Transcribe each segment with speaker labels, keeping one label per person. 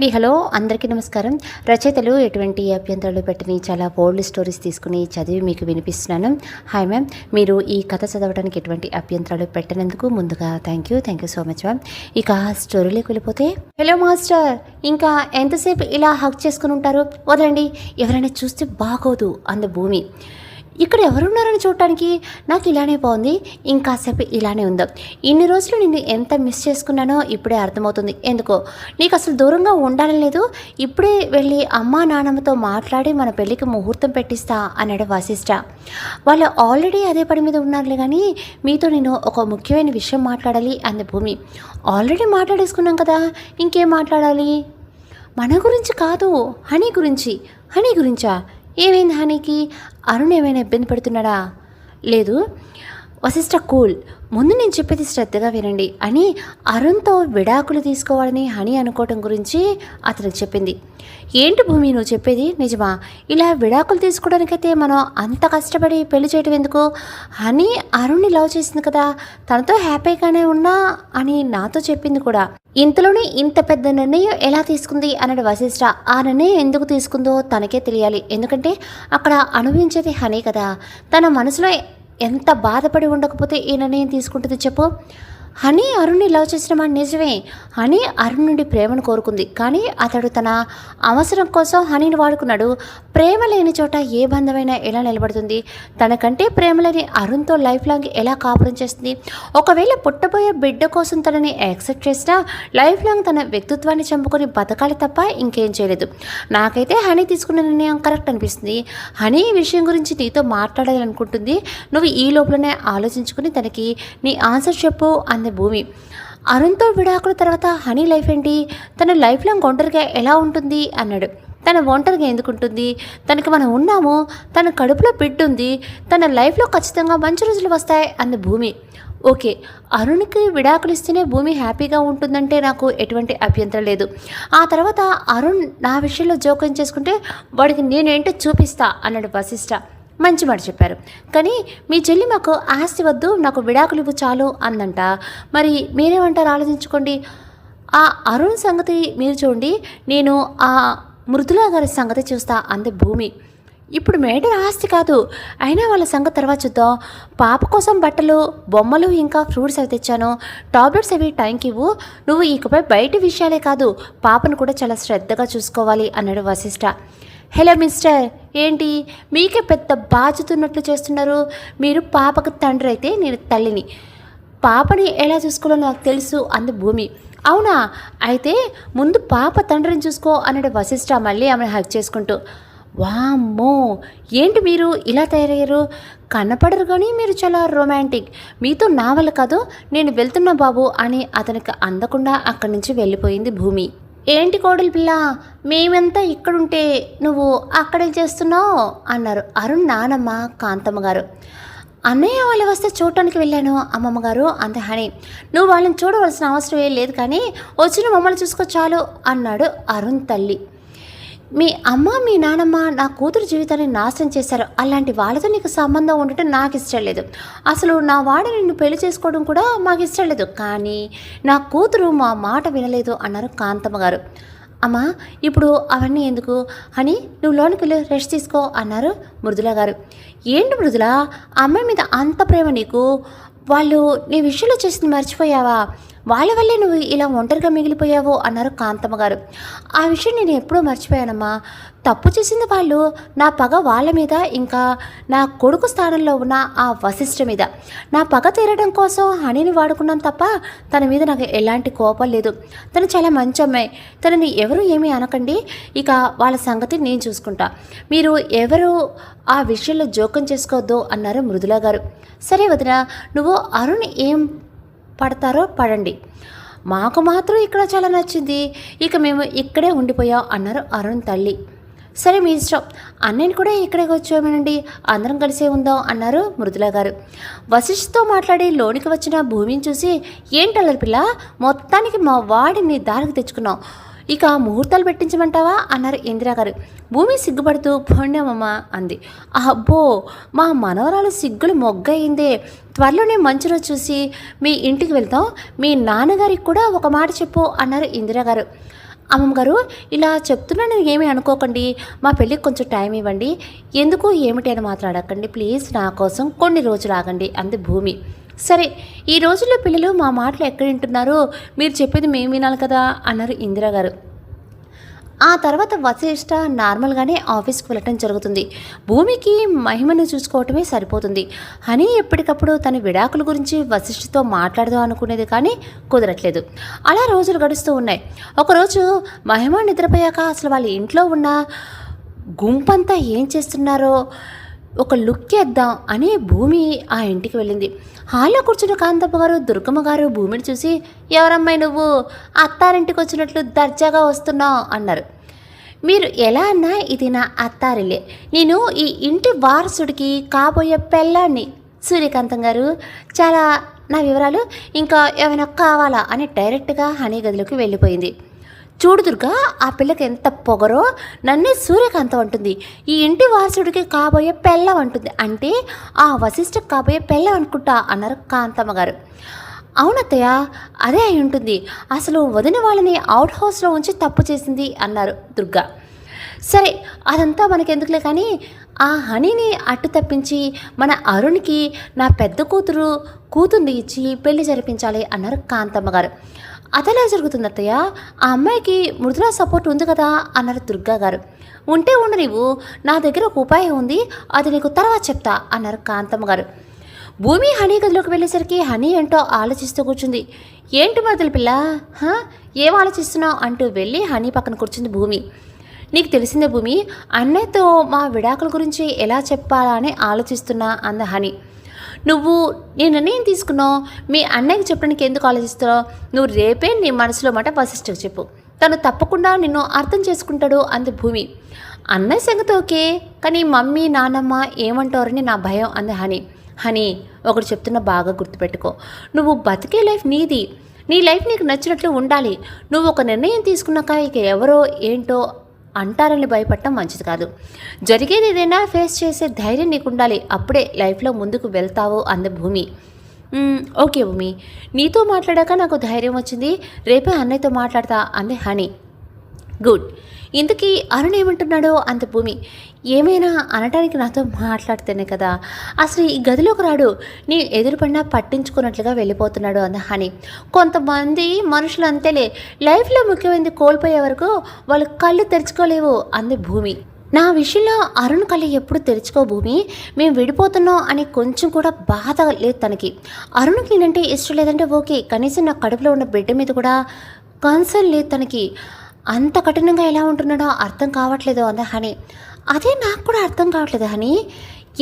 Speaker 1: Hello అందరికీ నమస్కారం. రచయితలు ఎటువంటి అభ్యంతరాలు పెట్టని చాలా బోల్డ్ స్టోరీస్ తీసుకుని చదివి మీకు వినిపిస్తున్నాను. హాయ్ మ్యామ్, మీరు ఈ కథ చదవడానికి ఎటువంటి అభ్యంతరాలు పెట్టినందుకు ముందుగా thank you so much ma'am. ఇక స్టోరీలోకి వెళ్ళిపోతే, హలో మాస్టర్, ఇంకా ఎంతసేపు ఇలా హక్ చేసుకుని ఉంటారు? వదలండి, ఎవరైనా చూస్తే బాగోదు అంది భూమి. ఇక్కడ ఎవరున్నారని చూడటానికి నాకు ఇలానే బాగుంది, ఇంకాసేపు ఇలానే ఉందో. ఇన్ని రోజులు నిన్ను ఎంత మిస్ చేసుకున్నానో ఇప్పుడే అర్థమవుతుంది. ఎందుకో నీకు అసలు దూరంగా ఉండాలని లేదు. ఇప్పుడే వెళ్ళి అమ్మా నాన్నమ్మతో మాట్లాడి మన పెళ్ళికి ముహూర్తం పెట్టిస్తా అన్నాడు వశిష్ఠ. వాళ్ళు ఆల్రెడీ అదే పని మీద ఉన్నారులే, కానీ మీతో నేను ఒక ముఖ్యమైన విషయం మాట్లాడాలి అంది భూమి. ఆల్రెడీ మాట్లాడేసుకున్నాం కదా, ఇంకేం మాట్లాడాలి? మన గురించి కాదు, హనీ గురించి. హనీ గురించా? ఏమైంది హనీకి? అరుణ్ ఏమైనా ఇబ్బంది పెడుతున్నాడా? లేదు వశిష్ఠ, కూల్. ముందు నేను చెప్పేది శ్రద్ధగా వినండి అని అరుణ్తో విడాకులు తీసుకోవాలని హనీ అనుకోవటం గురించి అతనికి చెప్పింది. ఏంటి భూమి నువ్వు చెప్పేది నిజమా? ఇలా విడాకులు తీసుకోవడానికైతే మనం అంత కష్టపడి పెళ్లి చేయటం ఎందుకు? హనీ అరుణ్ని లవ్ చేసింది కదా, తనతో హ్యాపీగానే ఉన్నా అని నాతో చెప్పింది కూడా. ఇంతలోనే ఇంత పెద్ద నిర్ణయం ఎలా తీసుకుంది అన్నాడు వశిష్ఠ. ఆ నిర్ణయం ఎందుకు తీసుకుందో తనకే తెలియాలి. ఎందుకంటే అక్కడ అనుభవించేది హనీ కదా. తన మనసులో ఎంత బాధపడి ఉండకపోతే ఈ నిర్ణయం తీసుకుంటుంది చెప్పు? హనీ అరుణ్ని లవ్ చేసిన మాట నిజమే. హనీ అరుణ్ నుండి ప్రేమను కోరుకుంది, కానీ అతడు తన అవసరం కోసం హనీని వాడుకున్నాడు. ప్రేమ లేని చోట ఏ బంధమైనా ఎలా నిలబడుతుంది? తనకంటే ప్రేమ లేని అరుణ్తో లైఫ్ లాంగ్ ఎలా కాపురం చేస్తుంది? ఒకవేళ పుట్టబోయే బిడ్డ కోసం తనని యాక్సెప్ట్ చేసినా లైఫ్ లాంగ్ తన వ్యక్తిత్వాన్ని చంపుకొని బతకాలి తప్ప ఇంకేం చేయలేదు. నాకైతే హనీ తీసుకున్న నిర్ణయం కరెక్ట్ అనిపిస్తుంది. హనీ ఈ విషయం గురించి నీతో మాట్లాడాలనుకుంటుంది. నువ్వు ఈ లోపలనే ఆలోచించుకుని తనకి నీ ఆన్సర్ చెప్పు అంది భూమి. అరుణ్తో విడాకుల తర్వాత హనీ లైఫ్ ఏంటి? తన లైఫ్ లాంగ్ ఒంటరిగా ఎలా ఉంటుంది అన్నాడు. తన ఒంటరిగా ఎందుకుంటుంది? తనకి మనం ఉన్నాము, తన కడుపులో బిడ్డ ఉంది, తన లైఫ్లో ఖచ్చితంగా మంచి రోజులు వస్తాయి అంది భూమి. ఓకే, అరుణ్కి విడాకులు ఇస్తేనే భూమి హ్యాపీగా ఉంటుందంటే నాకు ఎటువంటి అభ్యంతరం లేదు. ఆ తర్వాత అరుణ్ నా విషయంలో జోక్యం చేసుకుంటే వాడికి నేనేంటో చూపిస్తా అన్నాడు వశిష్ఠ. మంచి మాట చెప్పారు, కానీ మీ చెల్లి మాకు ఆస్తి వద్దు, నాకు విడాకులు ఇవ్వు చాలు అందంట. మరి మీరేమంటారు ఆలోచించుకోండి. ఆ అరుణ్ సంగతి మీరు చూడండి, నేను ఆ మృదులా గారి సంగతి చూస్తా అంది భూమి. ఇప్పుడు మేటర్ ఆస్తి కాదు, అయినా వాళ్ళ సంగతి తర్వాత చూద్దాం. పాప కోసం బట్టలు, బొమ్మలు, ఇంకా ఫ్రూట్స్ అవి తెచ్చాను. టాబ్లెట్స్ అవి టైంకి ఇవ్వు. నువ్వు ఇకపై బయట విషయాలే కాదు, పాపను కూడా చాలా శ్రద్ధగా చూసుకోవాలి అన్నాడు వశిష్ఠ. హలో మిస్టర్, ఏంటి మీకే పెద్ద బాధ్యత ఉన్నట్లు చేస్తున్నారు? మీరు పాపకు తండ్రి అయితే నేను తల్లిని. పాపని ఎలా చూసుకోవాలో నాకు తెలుసు అంది భూమి. అవునా, అయితే ముందు పాప తండ్రిని చూసుకో అన్నాడు వశిష్ఠ మళ్ళీ ఆమెను హక్ చేసుకుంటూ. వామ్మో, ఏంటి మీరు ఇలా తయారయ్యారు? కనపడరు కానీ మీరు చాలా రొమాంటిక్. మీతో నా వల్ల కాదు, నేను వెళ్తున్నా బాబు అని అతనికి అందకుండా అక్కడి నుంచి వెళ్ళిపోయింది భూమి. ఏంటి కోడలి పిల్ల, మేమంతా ఇక్కడుంటే నువ్వు అక్కడేం చేస్తున్నావు అన్నారు అరుణ్ నానమ్మ కాంతమ్మ గారు. అన్నయ్య వాళ్ళు వస్తే చూడటానికి వెళ్ళాను అమ్మమ్మ గారు అంత హనీ. నువ్వు వాళ్ళని చూడవలసిన అవసరం ఏం లేదు, కానీ వచ్చిన మమ్మల్ని చూసుకో చాలు అన్నాడు అరుణ్ తల్లి. మీ అమ్మ మీ నానమ్మ నా కూతురు జీవితాన్ని నాశనం చేశారు. అలాంటి వాళ్ళతో నీకు సంబంధం ఉండటం నాకు ఇష్టం లేదు. అసలు నా వాడు నిన్ను పెళ్లి చేసుకోవడం కూడా మాకు ఇష్టం లేదు, కానీ నా కూతురు మా మాట వినలేదు అన్నారు కాంతమ్మ గారు. అమ్మా, ఇప్పుడు అవన్నీ ఎందుకు అని నువ్వు లోనికి వెళ్ళి రెస్ట్ తీసుకో అన్నారు మృదుల గారు. ఏంటి మృదుల, అమ్మాయి మీద అంత ప్రేమ నీకు? వాళ్ళు నీ విషయంలో చేసింది మర్చిపోయావా? వాళ్ళ వల్లే నువ్వు ఇలా ఒంటరిగా మిగిలిపోయావు అన్నారు కాంతమ్మ గారు. ఆ విషయం నేను ఎప్పుడూ మర్చిపోయానమ్మా. తప్పు చేసింది వాళ్ళు, నా పగ వాళ్ళ మీద, ఇంకా నా కొడుకు స్థానంలో ఉన్న ఆ వశిష్ఠ మీద. నా పగ తీరడం కోసం హనీని వాడుకున్నాను తప్ప తన మీద నాకు ఎలాంటి కోపం లేదు. తను చాలా మంచి అమ్మాయి, తనని ఎవరు ఏమీ అనకండి. ఇక వాళ్ళ సంగతి నేను చూసుకుంటా. మీరు ఎవరు ఆ విషయంలో జోక్యం చేసుకోవద్దు అన్నారు మృదుల గారు. సరే వదిన, నువ్వు అరుణ్ ఏం పడతారో పడండి, మాకు మాత్రం ఇక్కడ చాలా నచ్చింది, ఇక మేము ఇక్కడే ఉండిపోయాం అన్నారు అరుణ్ తల్లి. సరే మీ ఇష్టం, అన్నయ్యని కూడా ఇక్కడే వచ్చామేనండి, అందరం కలిసే ఉందాం అన్నారు మృదుల గారు. వశిష్ఠతో మాట్లాడి లోనికి వచ్చిన భూమిని చూసి, ఏంటల్లరి పిల్ల, మొత్తానికి మా వాడిని దారికి తెచ్చుకున్నాం, ఇక ముహూర్తాలు పెట్టించమంటావా అన్నారు ఇందిరా గారు. భూమి సిగ్గుపడుతూ పోండామమ్మ అంది. అబ్బో, మా మనవరాలు సిగ్గులు మొగ్గయిందే. త్వరలోనే మంచి రోజు చూసి మీ ఇంటికి వెళ్తాం, మీ నాన్నగారికి కూడా ఒక మాట చెప్పు అన్నారు ఇందిరా గారు. అమ్మమ్మ గారు ఇలా చెప్తున్నాను ఏమీ అనుకోకండి, మా పెళ్ళికి కొంచెం టైం ఇవ్వండి, ఎందుకు ఏమిటి అని మాత్రం అడగండి ప్లీజ్, నా కోసం కొన్ని రోజులు ఆగండి అంది భూమి. సరే, ఈ రోజుల్లో పిల్లలు మా మాటలు ఎక్కడ వింటున్నారో, మీరు చెప్పేది మేము వినాలి కదా అన్నారు ఇందిరాగారు. ఆ తర్వాత వశిష్ఠ నార్మల్గానే ఆఫీస్కి వెళ్ళటం జరుగుతుంది. భూమికి మహిమను చూసుకోవటమే సరిపోతుంది. హనీ ఎప్పటికప్పుడు తన విడాకుల గురించి వశిష్ఠతో మాట్లాడదాం అనుకునేది కానీ కుదరట్లేదు. అలా రోజులు గడుస్తూ ఉన్నాయి. ఒకరోజు మహిమ నిద్రపోయాక అసలు వాళ్ళ ఇంట్లో ఉన్న గుంపంతా ఏం చేస్తున్నారో ఒక లుక్ వేద్దాం అని భూమి ఆ ఇంటికి వెళ్ళింది. హాల్లో కూర్చున్న కాంతమ్మ గారు దుర్గమ్మ గారు భూమిని చూసి, ఎవరమ్మాయి నువ్వు అత్తారింటికి వచ్చినట్లు దర్జాగా వస్తున్నావు అన్నారు. మీరు ఎలా అన్నా ఇది నా అత్తారిలే, నేను ఈ ఇంటి వారసుడికి కాబోయే పెళ్ళాన్ని. సూర్యకాంతం గారు చాలా నా వివరాలు ఇంకా ఏమైనా కావాలా అని డైరెక్ట్గా హనీ గదిలోకి వెళ్ళిపోయింది. చూడు దుర్గా, ఆ పిల్లకి ఎంత పొగరో, నన్నే సూర్యకాంతం అంటుంది, ఈ ఇంటి వారసుడికి కాబోయే పెళ్ళం అంటుంది, అంటే ఆ వశిష్ఠకి కాబోయే పెళ్ళం అనుకుంటా అన్నారు కాంతమ్మ గారు. అవునత్తయ్య, అదే అయి ఉంటుంది, అసలు వదిన వాళ్ళని అవుట్ హౌస్లో ఉంచి తప్పు చేసింది అన్నారు దుర్గా. సరే, అదంతా మనకెందుకులే కానీ ఆ హనీని అట్టు తప్పించి మన అరుణ్కి నా పెద్ద కూతుర్ని ఇచ్చి పెళ్లి జరిపించాలి అన్నారు కాంతమ్మ గారు. అదెలా జరుగుతుంది అత్తయ్య, ఆ అమ్మాయికి మృదులా సపోర్ట్ ఉంది కదా అన్నారు దుర్గా గారు. ఉంటే ఉండు నీవు, నా దగ్గర ఒక ఉపాయం ఉంది, అది నీకు తర్వాత చెప్తా అన్నారు కాంతమ్మ గారు. భూమి హనీ గదిలోకి వెళ్ళేసరికి హనీ ఏంటో ఆలోచిస్తూ కూర్చుంది. ఏంటి మరదల పిల్ల, ఏం ఆలోచిస్తున్నావు అంటూ వెళ్ళి హనీ పక్కన కూర్చుంది భూమి. నీకు తెలిసిందే భూమి, అన్నయ్యతో మా విడాకుల గురించి ఎలా చెప్పాలా అని ఆలోచిస్తున్నా అంద హనీ. నువ్వు నీ నిర్ణయం తీసుకున్నావు, మీ అన్నయ్యకి చెప్పడానికి ఎందుకు ఆలోచిస్తున్నావు, నువ్వు రేపే నీ మనసులో మాట వశిష్ఠకు చెప్పు, తను తప్పకుండా నిన్ను అర్థం చేసుకుంటాడు అంది భూమి. అన్నయ్య సంగతి ఓకే, కానీ మమ్మీ నాన్నమ్మ ఏమంటారని నా భయం అంది హనీ. హనీ, ఒకటి చెప్తున్నా బాగా గుర్తుపెట్టుకో, నువ్వు బతికే లైఫ్ నీది, నీ లైఫ్ నీకు నచ్చినట్లు ఉండాలి. నువ్వు ఒక నిర్ణయం తీసుకున్నాక ఇక ఎవరో ఏంటో అంటారని భయపడటం మంచిది కాదు. జరిగేది ఏదైనా ఫేస్ చేసే ధైర్యం నీకు ఉండాలి, అప్పుడే లైఫ్లో ముందుకు వెళ్తావు అంది భూమి. ఓకే భూమి, నీతో మాట్లాడాక నాకు ధైర్యం వచ్చింది, రేపే అన్నయ్యతో మాట్లాడతా అంది హనీ. గుడ్, ఇంతకీ అరుణ్ ఏమంటున్నాడో అంత భూమి. ఏమైనా అనటానికి నాతో మాట్లాడితేనే కదా, అసలు ఈ గదిలోకి రాడు, నీ ఎదురుపడినా పట్టించుకున్నట్లుగా వెళ్ళిపోతున్నాడు అంద హనీ. కొంతమంది మనుషులు అంతేలే, లైఫ్లో ముఖ్యమైనది కోల్పోయే వరకు వాళ్ళు కళ్ళు తెరుచుకోలేవు అంది భూమి. నా విషయంలో అరుణ్ కళ్ళు ఎప్పుడు తెరుచుకో భూమి, మేము విడిపోతున్నాం అని కొంచెం కూడా బాధ లేదు తనకి. అరుణ్కి నేనంటే ఇష్టం లేదంటే ఓకే, కనీసం నా కడుపులో ఉన్న బిడ్డ మీద కూడా కన్సర్న్ లేదు తనకి. అంత కఠినంగా ఎలా ఉంటున్నాడో అర్థం కావట్లేదు అంద హనీ. అదే నాకు కూడా అర్థం కావట్లేదు హనీ,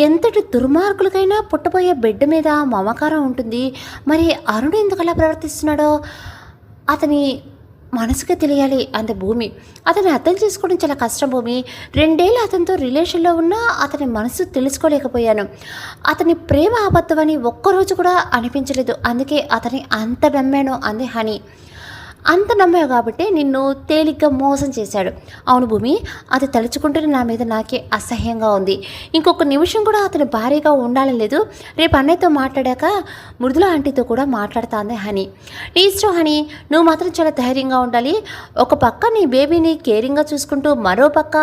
Speaker 1: ఎంతటి దుర్మార్గులకైనా పుట్టబోయే బిడ్డ మీద మమకారం ఉంటుంది, మరి అరుణ్ ఎందుకు అలా ప్రవర్తిస్తున్నాడో అతని మనసుకే తెలియాలి అంది భూమి. అతన్ని అర్థం చేసుకోవడం చాలా కష్టం భూమి, 2 ఏళ్ళు అతనితో రిలేషన్లో ఉన్నా అతని మనసు తెలుసుకోలేకపోయాను. అతని ప్రేమ అబద్ధమని ఒక్కరోజు కూడా అనిపించలేదు, అందుకే అతని అంత నమ్మాను అంది హనీ. అంత నమ్మావు కాబట్టి నిన్ను తేలిగ్గా మోసం చేశాడు. అవును భూమి, అది తలుచుకుంటేనే నా మీద నాకే అసహ్యంగా ఉంది. ఇంకొక నిమిషం కూడా అతని భారీగా ఉండాలని లేదు. రేపు అన్నయ్యతో మాట్లాడాక మృదుల ఆంటీతో కూడా మాట్లాడతా అంది హనీ. నీ ఇష్టం హనీ, నువ్వు మాత్రం చాలా ధైర్యంగా ఉండాలి. ఒక పక్క నీ బేబీని కేరింగ్గా చూసుకుంటూ మరో పక్క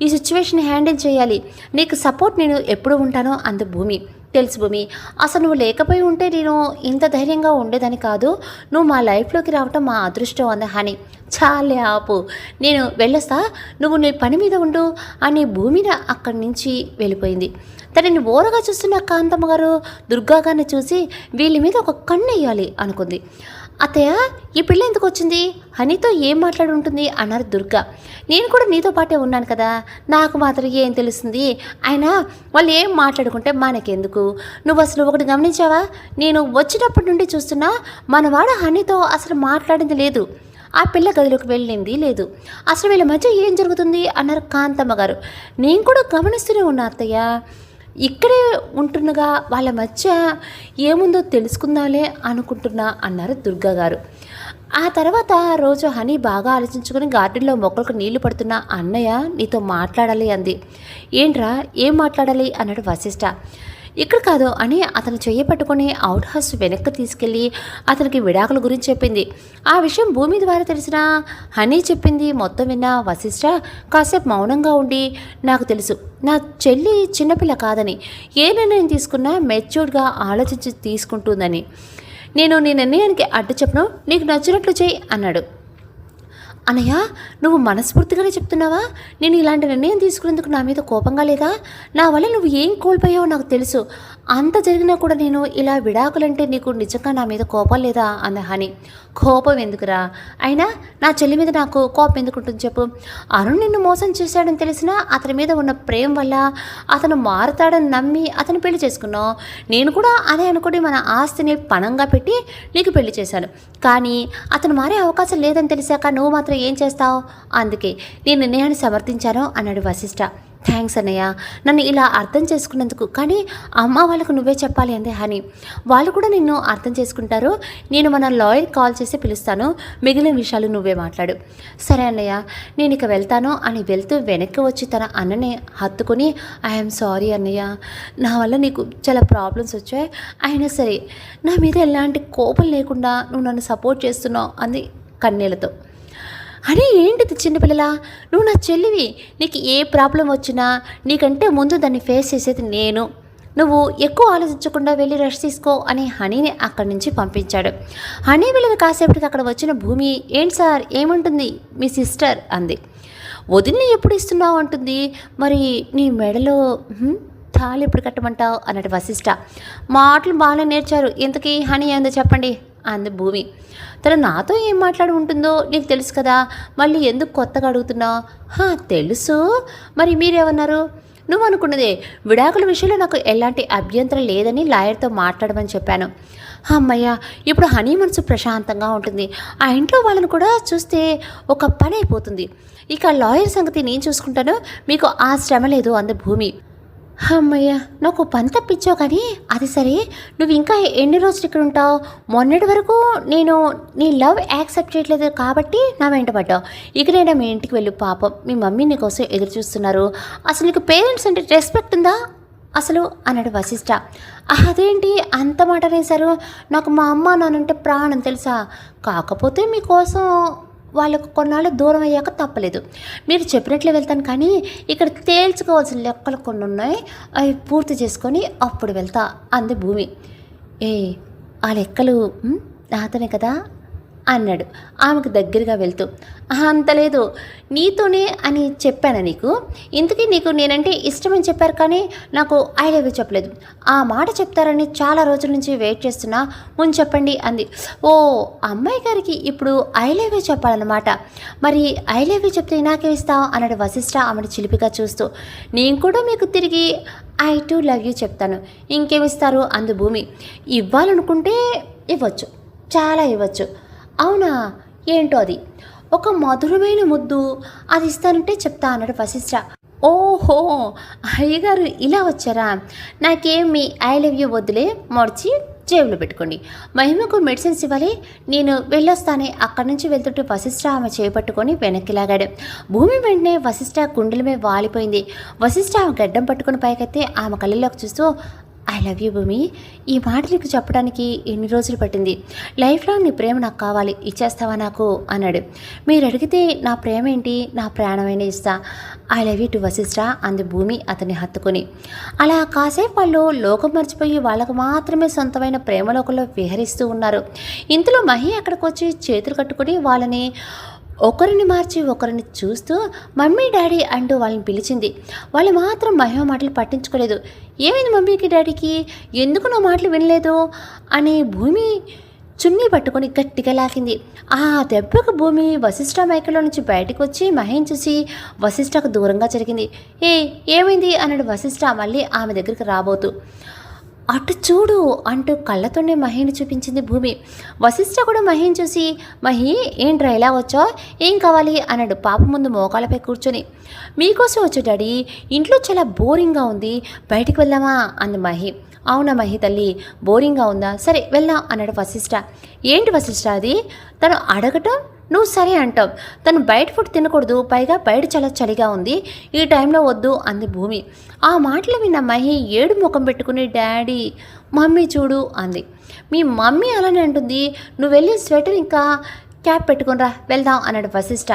Speaker 1: ఈ సిచ్యువేషన్ హ్యాండిల్ చేయాలి. నీకు సపోర్ట్ నేను ఎప్పుడు ఉంటానో అంది భూమి. తెలుసు భూమి, అసలు నువ్వు లేకపోయి ఉంటే నేను ఇంత ధైర్యంగా ఉండేదని కాదు, నువ్వు మా లైఫ్లోకి రావటం మా అదృష్టం అంది హనీ. చాలే ఆపు, నేను వెళ్ళొస్తా, నువ్వు నీ పని మీద ఉండు అని భూమిని అక్కడి నుంచి వెళ్ళిపోయింది. తనని ఓరగా చూస్తున్న కాంతమ్మ గారు దుర్గా గారిని చూసి వీళ్ళ మీద ఒక కన్ను వేయాలి అనుకుంది. అత్తయ్య, ఈ పిల్ల ఎందుకు వచ్చింది, హనీతో ఏం మాట్లాడి ఉంటుంది అన్నారు దుర్గా. నేను కూడా నీతో పాటే ఉన్నాను కదా, నాకు మాత్రం ఏం తెలుస్తుంది, అయినా వాళ్ళు ఏం మాట్లాడుకుంటే మనకెందుకు. నువ్వు అసలు ఒకటి గమనించావా, నేను వచ్చినప్పటి నుండి చూస్తున్నా మనవాడ హనీతో అసలు మాట్లాడింది లేదు, ఆ పిల్ల గదిలోకి వెళ్ళింది లేదు, అసలు వీళ్ళ మధ్య ఏం జరుగుతుంది అన్నారు కాంతమ్మ గారు. నేను కూడా గమనిస్తూనే ఉన్నా అత్తయ్య, ఇక్కడే ఉంటుండగా వాళ్ళ మధ్య ఏముందో తెలుసుకుందాలే అనుకుంటున్నా అన్నారు దుర్గా గారు. ఆ తర్వాత రోజు హనీ బాగా ఆలోచించుకుని గార్డెన్లో మొక్కలకు నీళ్లు పడుతున్న అన్నయ్య నీతో మాట్లాడాలి అంది. ఏంట్రా, ఏం మాట్లాడాలి అన్నాడు వశిష్ఠ. ఇక్కడ కాదు అని అతను చెయ్యి పట్టుకొని అవుట్ హౌస్ వెనక్కి తీసుకెళ్ళి అతనికి విడాకుల గురించి చెప్పింది. ఆ విషయం భూమి ద్వారా తెలిసిన హనీ చెప్పింది మొత్తం విన్న వశిష్ఠ కాసేపు మౌనంగా ఉండి, నాకు తెలుసు నా చెల్లి చిన్నపిల్ల కాదని, ఏ నిర్ణయం తీసుకున్నా మెచ్యూర్డ్గా ఆలోచించి తీసుకుంటుందని. నేను నీ నిర్ణయానికి అడ్డు చెప్పను, నీకు నచ్చినట్లు చేయి అన్నాడు. అన్నయ్య, నువ్వు మనస్ఫూర్తిగానే చెప్తున్నావా? నేను ఇలాంటి నిర్ణయం తీసుకునేందుకు నా మీద కోపంగా లేదా? నా వల్ల నువ్వు ఏం కోల్పోయావో నాకు తెలుసు. అంత జరిగినా కూడా నేను ఇలా విడాకులంటే నీకు నిజంగా నా మీద కోపం లేదా అంద హని. కోపం ఎందుకురా? అయినా నా చెల్లి మీద నాకు కోపం ఎందుకుంటుంది చెప్పు? అరుణ్ నిన్ను మోసం చేశాడని తెలిసినా అతని మీద ఉన్న ప్రేమ వల్ల అతను మారుతాడని నమ్మి అతను పెళ్లి చేసుకున్నావు. నేను కూడా అదే అనుకుని మన ఆస్తిని పణంగా పెట్టి నీకు పెళ్లి చేశాను. కానీ అతను మారే అవకాశం లేదని తెలిసాక నువ్వు మాత్రం ఏం చేస్తావు? అందుకే నీ నిర్ణయాన్ని సమర్థించాను అన్నాడు వశిష్ఠ. థ్యాంక్స్ అన్నయ్య, నన్ను ఇలా అర్థం చేసుకున్నందుకు. కానీ అమ్మ వాళ్ళకు నువ్వే చెప్పాలి అంది హని. వాళ్ళు కూడా నిన్ను అర్థం చేసుకుంటారు. నేను మన లాయర్ కాల్ చేసి పిలుస్తాను, మిగిలిన విషయాలు నువ్వే మాట్లాడు. సరే అన్నయ్య, నేను ఇక వెళ్తాను అని వెళ్తూ వెనక్కి వచ్చి తన అన్నని హత్తుకొని, ఐఎమ్ సారీ అన్నయ్య, నా వల్ల నీకు చాలా ప్రాబ్లమ్స్ వచ్చాయి. అయినా సరే నా మీద ఎలాంటి కోపం లేకుండా నువ్వు నన్ను సపోర్ట్ చేస్తున్నావు అంది కన్నీళ్లతో. అని ఏంటిది చిన్నపిల్లలా? నువ్వు నా చెల్లివి. నీకు ఏ ప్రాబ్లం వచ్చినా నీకంటే ముందు దాన్ని ఫేస్ చేసేది నేను. నువ్వు ఎక్కువ ఆలోచించకుండా వెళ్ళి రెస్ట్ తీసుకో అని హనీని అక్కడి నుంచి పంపించాడు. హనీ వెళ్ళిన కాసేపటికి అక్కడ వచ్చిన భూమి, ఏంటి సార్ ఏమంటుంది మీ సిస్టర్ అంది. వదిలిని ఎప్పుడు ఇస్తున్నావు అంటుంది. మరి నీ మెడలో తాళి ఎప్పుడు కట్టమంటావు అన్నట్టు వశిష్ఠ. మాటలు బాగానే నేర్చారు, ఇంతకీ హనీ ఏందో చెప్పండి అంది భూమి. తను నాతో ఏం మాట్లాడి ఉంటుందో నీకు తెలుసు కదా, మళ్ళీ ఎందుకు కొత్తగా అడుగుతున్నావు? తెలుసు, మరి మీరేమన్నారు? నువ్వు అనుకున్నదే, విడాకుల విషయంలో నాకు ఎలాంటి అభ్యంతరం లేదని లాయర్తో మాట్లాడమని చెప్పాను. అమ్మయ్య, ఇప్పుడు హనీ మనసు ప్రశాంతంగా ఉంటుంది. ఆ ఇంట్లో వాళ్ళని కూడా చూస్తే ఒక పని అయిపోతుంది. ఇక లాయర్ సంగతి నేను చూసుకుంటాను, మీకు ఆ శ్రమ లేదు అంది భూమి. అమ్మయ్య, నాకు పని తప్పించావు. కానీ అది సరే, నువ్వు ఇంకా ఎన్ని రోజులు ఇక్కడ ఉంటావు? మొన్నటి వరకు నేను నీ లవ్ యాక్సెప్ట్ చేయట్లేదు కాబట్టి నా వెంట పడ్డావు. ఇకనైనా మీ ఇంటికి వెళ్ళు, పాపం మీ మమ్మీ నీ కోసం ఎదురు చూస్తున్నారు. అసలు నీకు పేరెంట్స్ అంటే రెస్పెక్ట్ ఉందా అసలు అన్నాడు వశిష్ఠ. అదేంటి అంత మాట అనేసారు? నాకు మా అమ్మ నాన్నంటే ప్రాణం తెలుసా. కాకపోతే మీకోసం వాళ్ళకు కొన్నాళ్ళు దూరం అయ్యాక తప్పలేదు. మీరు చెప్పినట్లే వెళ్తాను, కానీ ఇక్కడ తేల్చుకోవాల్సిన లెక్కలు కొన్ని ఉన్నాయి, అవి పూర్తి చేసుకొని అప్పుడు వెళ్తా అంది భూమి. ఆ లెక్కలు నాతోనే కదా అన్నాడు ఆమెకు దగ్గరగా వెళ్తూ. అంత లేదు, నీతోనే అని చెప్పాను నీకు. ఇంతకీ నీకు నేనంటే ఇష్టమని చెప్పారు, కానీ నాకు ఐ లవ్ యూ చెప్పలేదు. ఆ మాట చెప్తారని చాలా రోజుల నుంచి వెయిట్ చేస్తున్నా, ముందు చెప్పండి అంది. ఓ, అమ్మాయి గారికి ఇప్పుడు ఐ లవ్ యూ చెప్పాలన్నమాట. మరి ఐ లవ్ యూ చెప్తే నాకేమిస్తావు అన్నాడు వశిష్ఠ ఆమెను చిలిపిగా చూస్తూ. నేను కూడా మీకు తిరిగి ఐ టు లవ్ యూ చెప్తాను, ఇంకేమిస్తారు అందు భూమి. ఇవ్వాలనుకుంటే ఇవ్వచ్చు, చాలా ఇవ్వచ్చు. అవునా, ఏంటో అది? ఒక మధురమైన ముద్దు, అది ఇస్తానంటే చెప్తా అన్నాడు వశిష్ఠ. ఓహో, అయ్యగారు ఇలా వచ్చారా? నాకేం మీ ఐ లవ్ యూ వద్దులే, మర్చి జేబులో పెట్టుకోండి. మహిమకు మెడిసిన్స్ ఇవ్వాలి, నేను వెళ్ళొస్తానే. అక్కడి నుంచి వెళ్తుంటే వశిష్ఠ ఆమె చేపట్టుకొని వెనక్కి లాగాడు. భూమి వెంటనే వశిష్ఠ గుండెలమే వాలిపోయింది. వశిష్ఠ ఆమె గడ్డం పట్టుకుని పైకెత్తే ఆమె కళ్ళలోకి చూస్తూ, ఐ లవ్ యూ భూమి, ఈ మాట నీకు చెప్పడానికి ఎన్ని రోజులు పట్టింది? లైఫ్ లాంగ్ నీ ప్రేమ నాకు కావాలి, ఇచ్చేస్తావా నాకు అన్నాడు. మీరు అడిగితే నా ప్రేమ ఏంటి, నా ప్రాణమైనా ఇస్తా. I love you too Vashishta అంది భూమి అతన్ని హత్తుకొని. అలా కాసేపు వాళ్ళు లోకం మర్చిపోయి వాళ్ళకు మాత్రమే సొంతమైన ప్రేమలోకంలో విహరిస్తూ ఉన్నారు. ఇంతలో మహి అక్కడికి వచ్చి చేతులు కట్టుకుని వాళ్ళని ఒకరిని మార్చి ఒకరిని చూస్తూ మమ్మీ డాడీ అంటూ వాళ్ళని పిలిచింది. వాళ్ళు మాత్రం మహిమ మాటలు పట్టించుకోలేదు. ఏమైంది మమ్మీకి డాడీకి, ఎందుకు నా మాటలు వినలేదు అని భూమి చున్నీ పట్టుకొని గట్టిగా లాగింది. ఆ దెబ్బకు భూమి వశిష్ఠ మైకలో నుంచి బయటకు వచ్చి మహిని చూసి వశిష్ఠకు దూరంగా జరిగింది. ఏమైంది అన్నాడు వశిష్ఠ మళ్ళీ ఆమె దగ్గరికి రాబోతూ. అటు చూడు అంటూ కళ్ళతోనే మహిని చూపించింది భూమి. వశిష్ఠ కూడా మహిని చూసి, మహి ఏంట్రా ఇలా వచ్చావు, ఏం కావాలి అన్నాడు పాప ముందు మోకాలపై కూర్చొని. మీకోసం వచ్చా డాడీ, ఇంట్లో చాలా బోరింగ్గా ఉంది, బయటికి వెళ్దామా అంది మహి. అవునా మహి తల్లి, బోరింగ్గా ఉందా, సరే వెళ్దాం అన్నాడు వశిష్ఠ. ఏంటి వశిష్ఠ అది? తను అడగటం నువ్వు సరే అంటావు. తను బయట ఫుడ్ తినకూడదు, పైగా బయట చాలా చలిగా ఉంది, ఈ టైంలో వద్దు అంది భూమి. ఆ మాటలు విన్న మహి ఏడు ముఖం పెట్టుకుని డాడీ మమ్మీ చూడు అంది. మీ మమ్మీ అలానే అంటుంది, నువ్వు వెళ్ళి స్వెటర్ ఇంకా క్యాప్ పెట్టుకునిరా వెళ్దాం అన్నాడు వశిష్ఠ.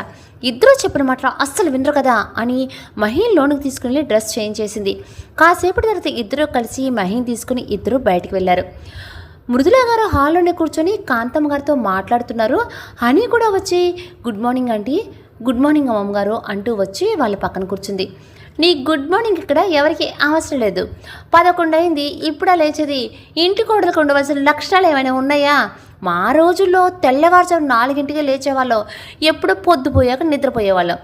Speaker 1: ఇద్దరూ చెప్పిన మాటలు అస్సలు వినరు కదా అని మహిని లోనికి తీసుకుని డ్రెస్ చేంజ్ చేసింది. కాసేపటి తర్వాత ఇద్దరూ కలిసి మహిని తీసుకుని ఇద్దరూ బయటికి వెళ్ళారు. మృదుల గారు హాల్లోనే కూర్చొని కాంతమ్మ గారితో మాట్లాడుతున్నారు. హనీ కూడా వచ్చి good morning aunty, good morning అమ్మమ్మ గారు అంటూ వచ్చి వాళ్ళ పక్కన కూర్చుంది. నీ గుడ్ మార్నింగ్ ఇక్కడ ఎవరికి అవసరం లేదు, 11 అయింది, ఇప్పుడా లేచేది, ఇంటి కోడలకు ఉండవలసిన లక్షణాలు ఏమైనా ఉన్నాయా? మా రోజుల్లో తెల్లవారుజాము 4 లేచేవాళ్ళం, ఎప్పుడో పొద్దుపోయాక నిద్రపోయేవాళ్ళం,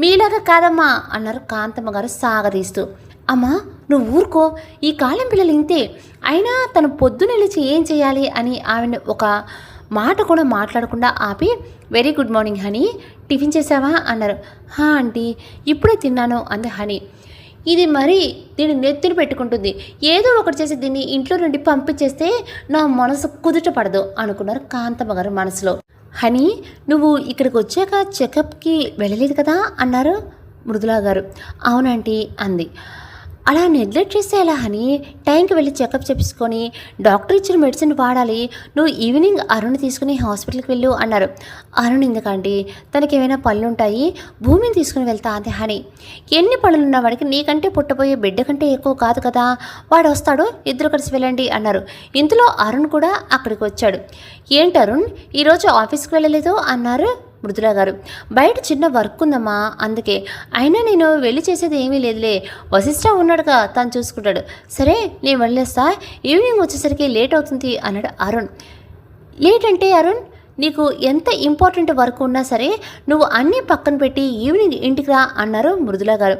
Speaker 1: మీలాగా కాదమ్మా అన్నారు కాంతమ్మ గారు సాగదీస్తూ. అమ్మా నువ్వు ఊరుకో, ఈ కాలం పిల్లలు ఇంతే, అయినా తను పొద్దున లేచి ఏం చేయాలి అని ఆవిడ ఒక మాట కూడా మాట్లాడకుండా ఆపి very good morning honey, tiffin చేసావా అన్నారు. హా ఆంటీ ఇప్పుడే తిన్నాను అంది హనీ. ఇది మరి దీన్ని నెత్తిని పెట్టుకుంటుంది, ఏదో ఒకటి చేసి దీన్ని ఇంట్లో నుండి పంపించేస్తే నా మనసు కుదుట పడదు అనుకున్నారు కాంతమ్మ గారు మనసులో. హనీ నువ్వు ఇక్కడికి వచ్చాక చెకప్కి వెళ్ళలేదు కదా అన్నారు మృదులా గారు. అవునంటీ అంది. అలా నెగ్లెక్ట్ చేస్తే ఎలా హనీ, టైంకి వెళ్ళి చెకప్ చేపించుకొని డాక్టర్ ఇచ్చిన మెడిసిన్ వాడాలి, నువ్వు ఈవినింగ్ అరుణ్ తీసుకుని హాస్పిటల్కి వెళ్ళు అన్నారు. అరుణ్ ఎందుకండి, తనకి ఏమైనా పనులు ఉంటాయి, భూమిని తీసుకుని వెళ్తా అంతే హనీ. ఎన్ని పనులున్న వాడికి నీకంటే పుట్టబోయే బిడ్డ కంటే ఎక్కువ కాదు కదా, వాడు వస్తాడు, ఇద్దరు కలిసి వెళ్ళండి అన్నారు. ఇంతలో అరుణ్ కూడా అక్కడికి వచ్చాడు. ఏంటి అరుణ్ ఈరోజు ఆఫీస్కి వెళ్ళలేదు అన్నారు మృదులా గారు. బయట చిన్న వర్క్ ఉందమ్మా అందుకే, అయినా నేను వెళ్ళి చేసేది ఏమీ లేదులే, వశిష్ఠ ఉన్నాడుగా తను చూసుకుంటాడు. సరే నేను వెళ్ళేస్తా, ఈవినింగ్ వచ్చేసరికి లేట్ అవుతుంది అన్నాడు అరుణ్. లేట్ అంటే అరుణ్ నీకు ఎంత ఇంపార్టెంట్ వర్క్ ఉన్నా సరే నువ్వు అన్నీ పక్కన పెట్టి ఈవినింగ్ ఇంటికి రా అన్నారు మృదులా గారు.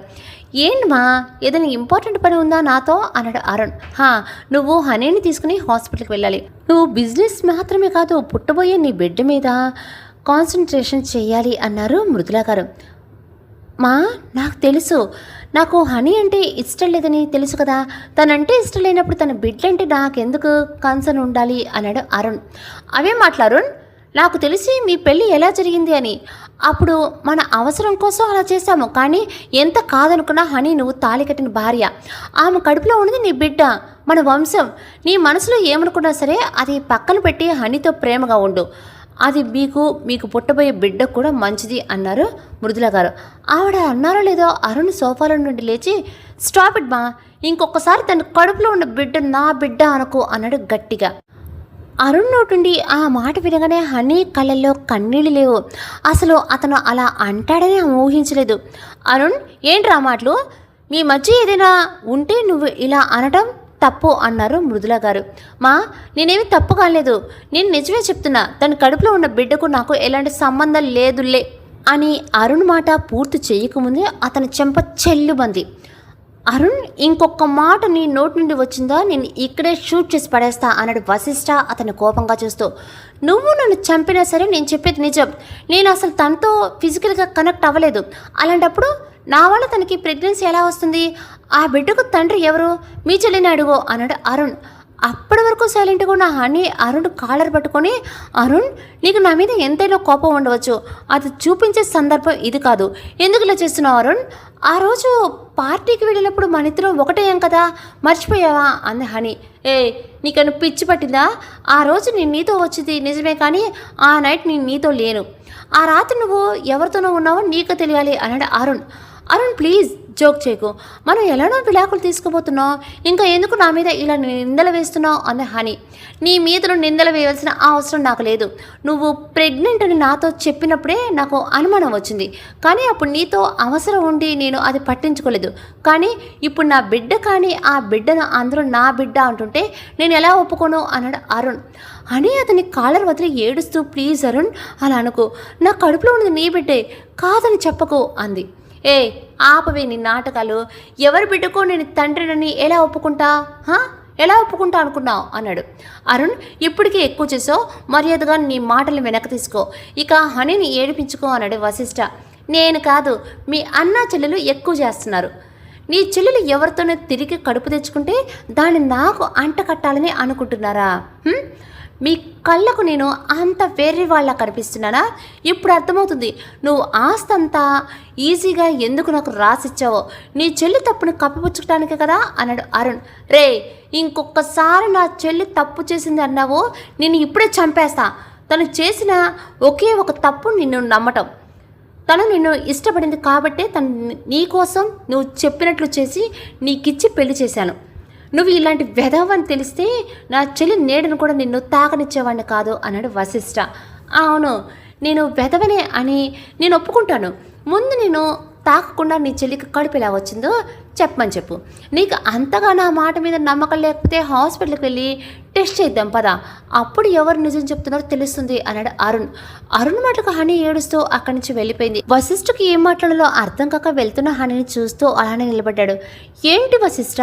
Speaker 1: ఏంటమ్మా ఏదైనా ఇంపార్టెంట్ పని ఉందా నాతో అన్నాడు అరుణ్. నువ్వు హనీని తీసుకుని హాస్పిటల్కి వెళ్ళాలి, నువ్వు బిజినెస్ మాత్రమే కాదు పుట్టబోయే నీ బిడ్డ మీద కాన్సన్ట్రేషన్ చేయాలి అన్నారు మృదులా గారు. మా నాకు తెలుసు, నాకు హనీ అంటే ఇష్టం లేదని తెలుసు కదా, తనంటే ఇష్టం లేనప్పుడు తన బిడ్డంటే నాకెందుకు కన్సర్న్ ఉండాలి అన్నాడు అరుణ్. అవే మాట్లారుణ్, నాకు తెలిసి మీ పెళ్ళి ఎలా జరిగింది అని, అప్పుడు మన అవసరం కోసం అలా చేశాము, కానీ ఎంత కాదనుకున్నా హనీ నువ్వు తాళి కట్టిన భార్య, ఆమె కడుపులో ఉన్నది నీ బిడ్డ, మన వంశం, నీ మనసులో ఏమనుకున్నా సరే అది పక్కన పెట్టి హనీతో ప్రేమగా ఉండు, అది మీకు పుట్టబోయే బిడ్డకు కూడా మంచిది అన్నారు మృదుల గారు. ఆవిడ అన్నారో లేదో అరుణ్ సోఫాలో నుండి లేచి స్టాప్ ఇట్ మా, ఇంకొకసారి తన కడుపులో ఉన్న బిడ్డ నా బిడ్డ అనుకో అన్నాడు గట్టిగా. అరుణ్ నోటుండి ఆ మాట వినగానే హనీ కళ్ళల్లో కన్నీళ్ళు లేవు. అసలు అతను అలా అంటాడని ఊహించలేదు. అరుణ్ ఏంట్రా మాటలు, మీ మధ్య ఏదైనా ఉంటే నువ్వు ఇలా అనటం తప్పు అన్నారు మృదుల గారు. మా నేనేమి తప్పు కాలేదు, నేను నిజమే చెప్తున్నా, తన కడుపులో ఉన్న బిడ్డకు నాకు ఎలాంటి సంబంధం లేదులే అని అరుణ్ మాట పూర్తి చేయకముందే అతని చెంప చెల్లుబంది. అరుణ్ ఇంకొక మాట నీ నోటి నుండి వచ్చిందా నేను ఇక్కడే షూట్ చేసి పడేస్తా అన్నాడు వశిష్ఠ అతను కోపంగా చూస్తూ. నువ్వు నన్ను చంపినా సరే నేను చెప్పేది నిజం, నేను అసలు తనతో ఫిజికల్గా కనెక్ట్ అవ్వలేదు, అలాంటప్పుడు నా వల్ల తనకి ప్రెగ్నెన్సీ ఎలా వస్తుంది, ఆ బిడ్డకు తండ్రి ఎవరు, మీ చెల్లిని అడుగు అన్నాడు అరుణ్. అప్పటి వరకు సైలెంట్గా ఉన్న హనీ అరుణ్ కాలర్ పట్టుకొని, అరుణ్ నీకు నా మీద ఎంతైనా కోపం ఉండవచ్చు, అది చూపించే సందర్భం ఇది కాదు, ఎందుకు ఇలా చేస్తున్నావు అరుణ్, ఆ రోజు పార్టీకి వెళ్ళినప్పుడు మన ఇద్దరం ఒకటేయం కదా, మర్చిపోయావా అంది హనీ. నీకను పిచ్చి పట్టిందా, ఆ రోజు నేను నీతో వచ్చింది నిజమే, కానీ ఆ నైట్ నేను నీతో లేను, ఆ రాత్రి నువ్వు ఎవరితోనో ఉన్నావో నీకు తెలియాలి అన్నాడు అరుణ్. అరుణ్ ప్లీజ్ జోక్ చేయకు, మనం ఎలానో విడాకులు తీసుకుపోతున్నావు, ఇంకా ఎందుకు నా మీద ఇలా నిందలు వేస్తున్నావు అంది హనీ. నీ మీద నిందలు వేయవలసిన అవసరం నాకు లేదు, నువ్వు ప్రెగ్నెంట్ అని నాతో చెప్పినప్పుడే నాకు అనుమానం వచ్చింది, కానీ అప్పుడు నీతో అవసరం ఉండి నేను అది పట్టించుకోలేదు, కానీ ఇప్పుడు నా బిడ్డ కానీ ఆ బిడ్డను అందరూ నా బిడ్డ అంటుంటే నేను ఎలా ఒప్పుకోను అన్నాడు అరుణ్. అని అతని కాలర్ వదిలి ఏడుస్తూ ప్లీజ్ అరుణ్ అలా అనుకో, నా కడుపులో ఉన్నది నీ బిడ్డే కాదని చెప్పకు అంది. ఆపవే నీ నాటకాలు, ఎవరి బిడ్డకో నేను తండ్రినని ఎలా ఒప్పుకుంటా అనుకున్నావు అన్నాడు అరుణ్. ఇప్పటికే ఎక్కువ చేసావు, మర్యాదగా నీ మాటలు వెనక్కి తీసుకో, ఇక హనీని ఏడిపించుకో అన్నాడు వశిష్ఠ. నేను కాదు, మీ అన్నా చెల్లెలు ఎక్కువ చేస్తున్నారు, నీ చెల్లెలు ఎవరితోనో తిరిగి కడుపు తెచ్చుకుంటే దాన్ని నాకు అంట కట్టాలని అనుకుంటున్నారా, మీ కళ్ళకు నేను అంత వేరే వాళ్ళ కనిపిస్తున్నానా? ఇప్పుడు అర్థమవుతుంది నువ్వు ఆస్తంతా ఈజీగా ఎందుకు నాకు రాసిచ్చావో. నీ చెల్లి తప్పును కప్పిపుచ్చుకోవడానికే కదా అన్నాడు అరుణ్. రే, ఇంకొకసారి నా చెల్లి తప్పు చేసింది అన్నావో నేను ఇప్పుడే చంపేస్తా. తను చేసిన ఒకే ఒక తప్పు నిన్ను నమ్మటం. తను నిన్ను ఇష్టపడింది కాబట్టే తను నీకోసం నువ్వు చెప్పినట్లు చేసి నీకిచ్చి పెళ్లి చేశాను. నువ్వు ఇలాంటి వెధవని తెలిస్తే నా చెల్లి నేడును కూడా నిన్ను తాకనిచ్చేవాడిని కాదు అన్నాడు వశిష్ఠ. అవును, నేను వెధవనే అని నేను ఒప్పుకుంటాను. ముందు నేను తాకకుండా నీ చెల్లికి కడుపు ఎలా వచ్చిందో చెప్పమని చెప్పు. నీకు అంతగా నా మాట మీద నమ్మకం లేకపోతే హాస్పిటల్కి వెళ్ళి టెస్ట్ చేద్దాం పదా, అప్పుడు ఎవరు నిజం చెప్తున్నారో తెలుస్తుంది అన్నాడు అరుణ్. అరుణ్ మాటలకు హనీ ఏడుస్తూ అక్కడి నుంచి వెళ్ళిపోయింది. వశిష్ఠకి ఏం మాట్లాడాలో అర్థం కాక వెళ్తున్న హనీని చూస్తూ అలానే నిలబడ్డాడు. ఏంటి వశిష్ఠ,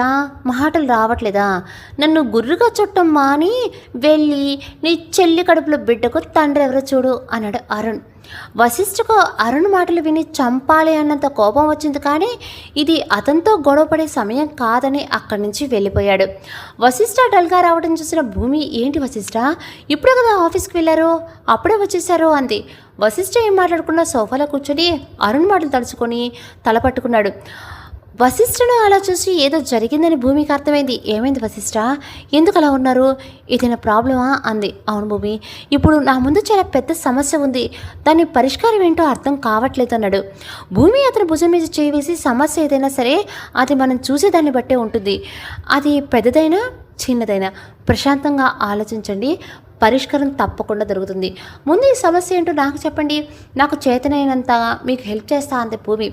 Speaker 1: మాటలు రావట్లేదా? నన్ను గుర్రుగా చుట్టం మాని వెళ్ళి నీ చెల్లి కడుపులో బిడ్డకు తండ్రి ఎవరో చూడు అన్నాడు అరుణ్. వశిష్ఠకు అరుణ్ మాటలు విని చంపాలి అన్నంత కోపం వచ్చింది, కానీ ఇది అతనితో గొడవపడే సమయం కాదని అక్కడి నుంచి వెళ్ళిపోయాడు. వశిష్ఠ డల్గా రావడం చూసిన భూమి, ఏంటి వశిష్ఠ, ఇప్పుడే కదా ఆఫీస్కి వెళ్ళారు, అప్పుడే వచ్చేసారు అంది. వశిష్ఠ ఏం మాట్లాడకుండా సోఫాలో కూర్చొని అరుణ్ మాటలు తలుచుకొని తల పట్టుకున్నాడు. వశిష్ఠను అలా చూసి ఏదో జరిగిందని భూమికి అర్థమైంది. ఏమైంది వశిష్ఠ, ఎందుకు అలా ఉన్నారు? ఏదైనా ప్రాబ్లమా అంది. అవును భూమి, ఇప్పుడు నా ముందు చాలా పెద్ద సమస్య ఉంది, దాని పరిష్కారం ఏంటో అర్థం కావట్లేదు అన్నాడు. భూమి అతని భుజం మీద చేయి వేసి, సమస్య ఏదైనా సరే అది మనం చూసేదాన్ని బట్టే ఉంటుంది. అది పెద్దదైనా చిన్నదైనా ప్రశాంతంగా ఆలోచించండి, పరిష్కారం తప్పకుండా దొరుకుతుంది. ముందు ఈ సమస్య ఏంటో నాకు చెప్పండి, నాకు చేతనైనంత మీకు హెల్ప్ చేస్తా అంతే భూమి.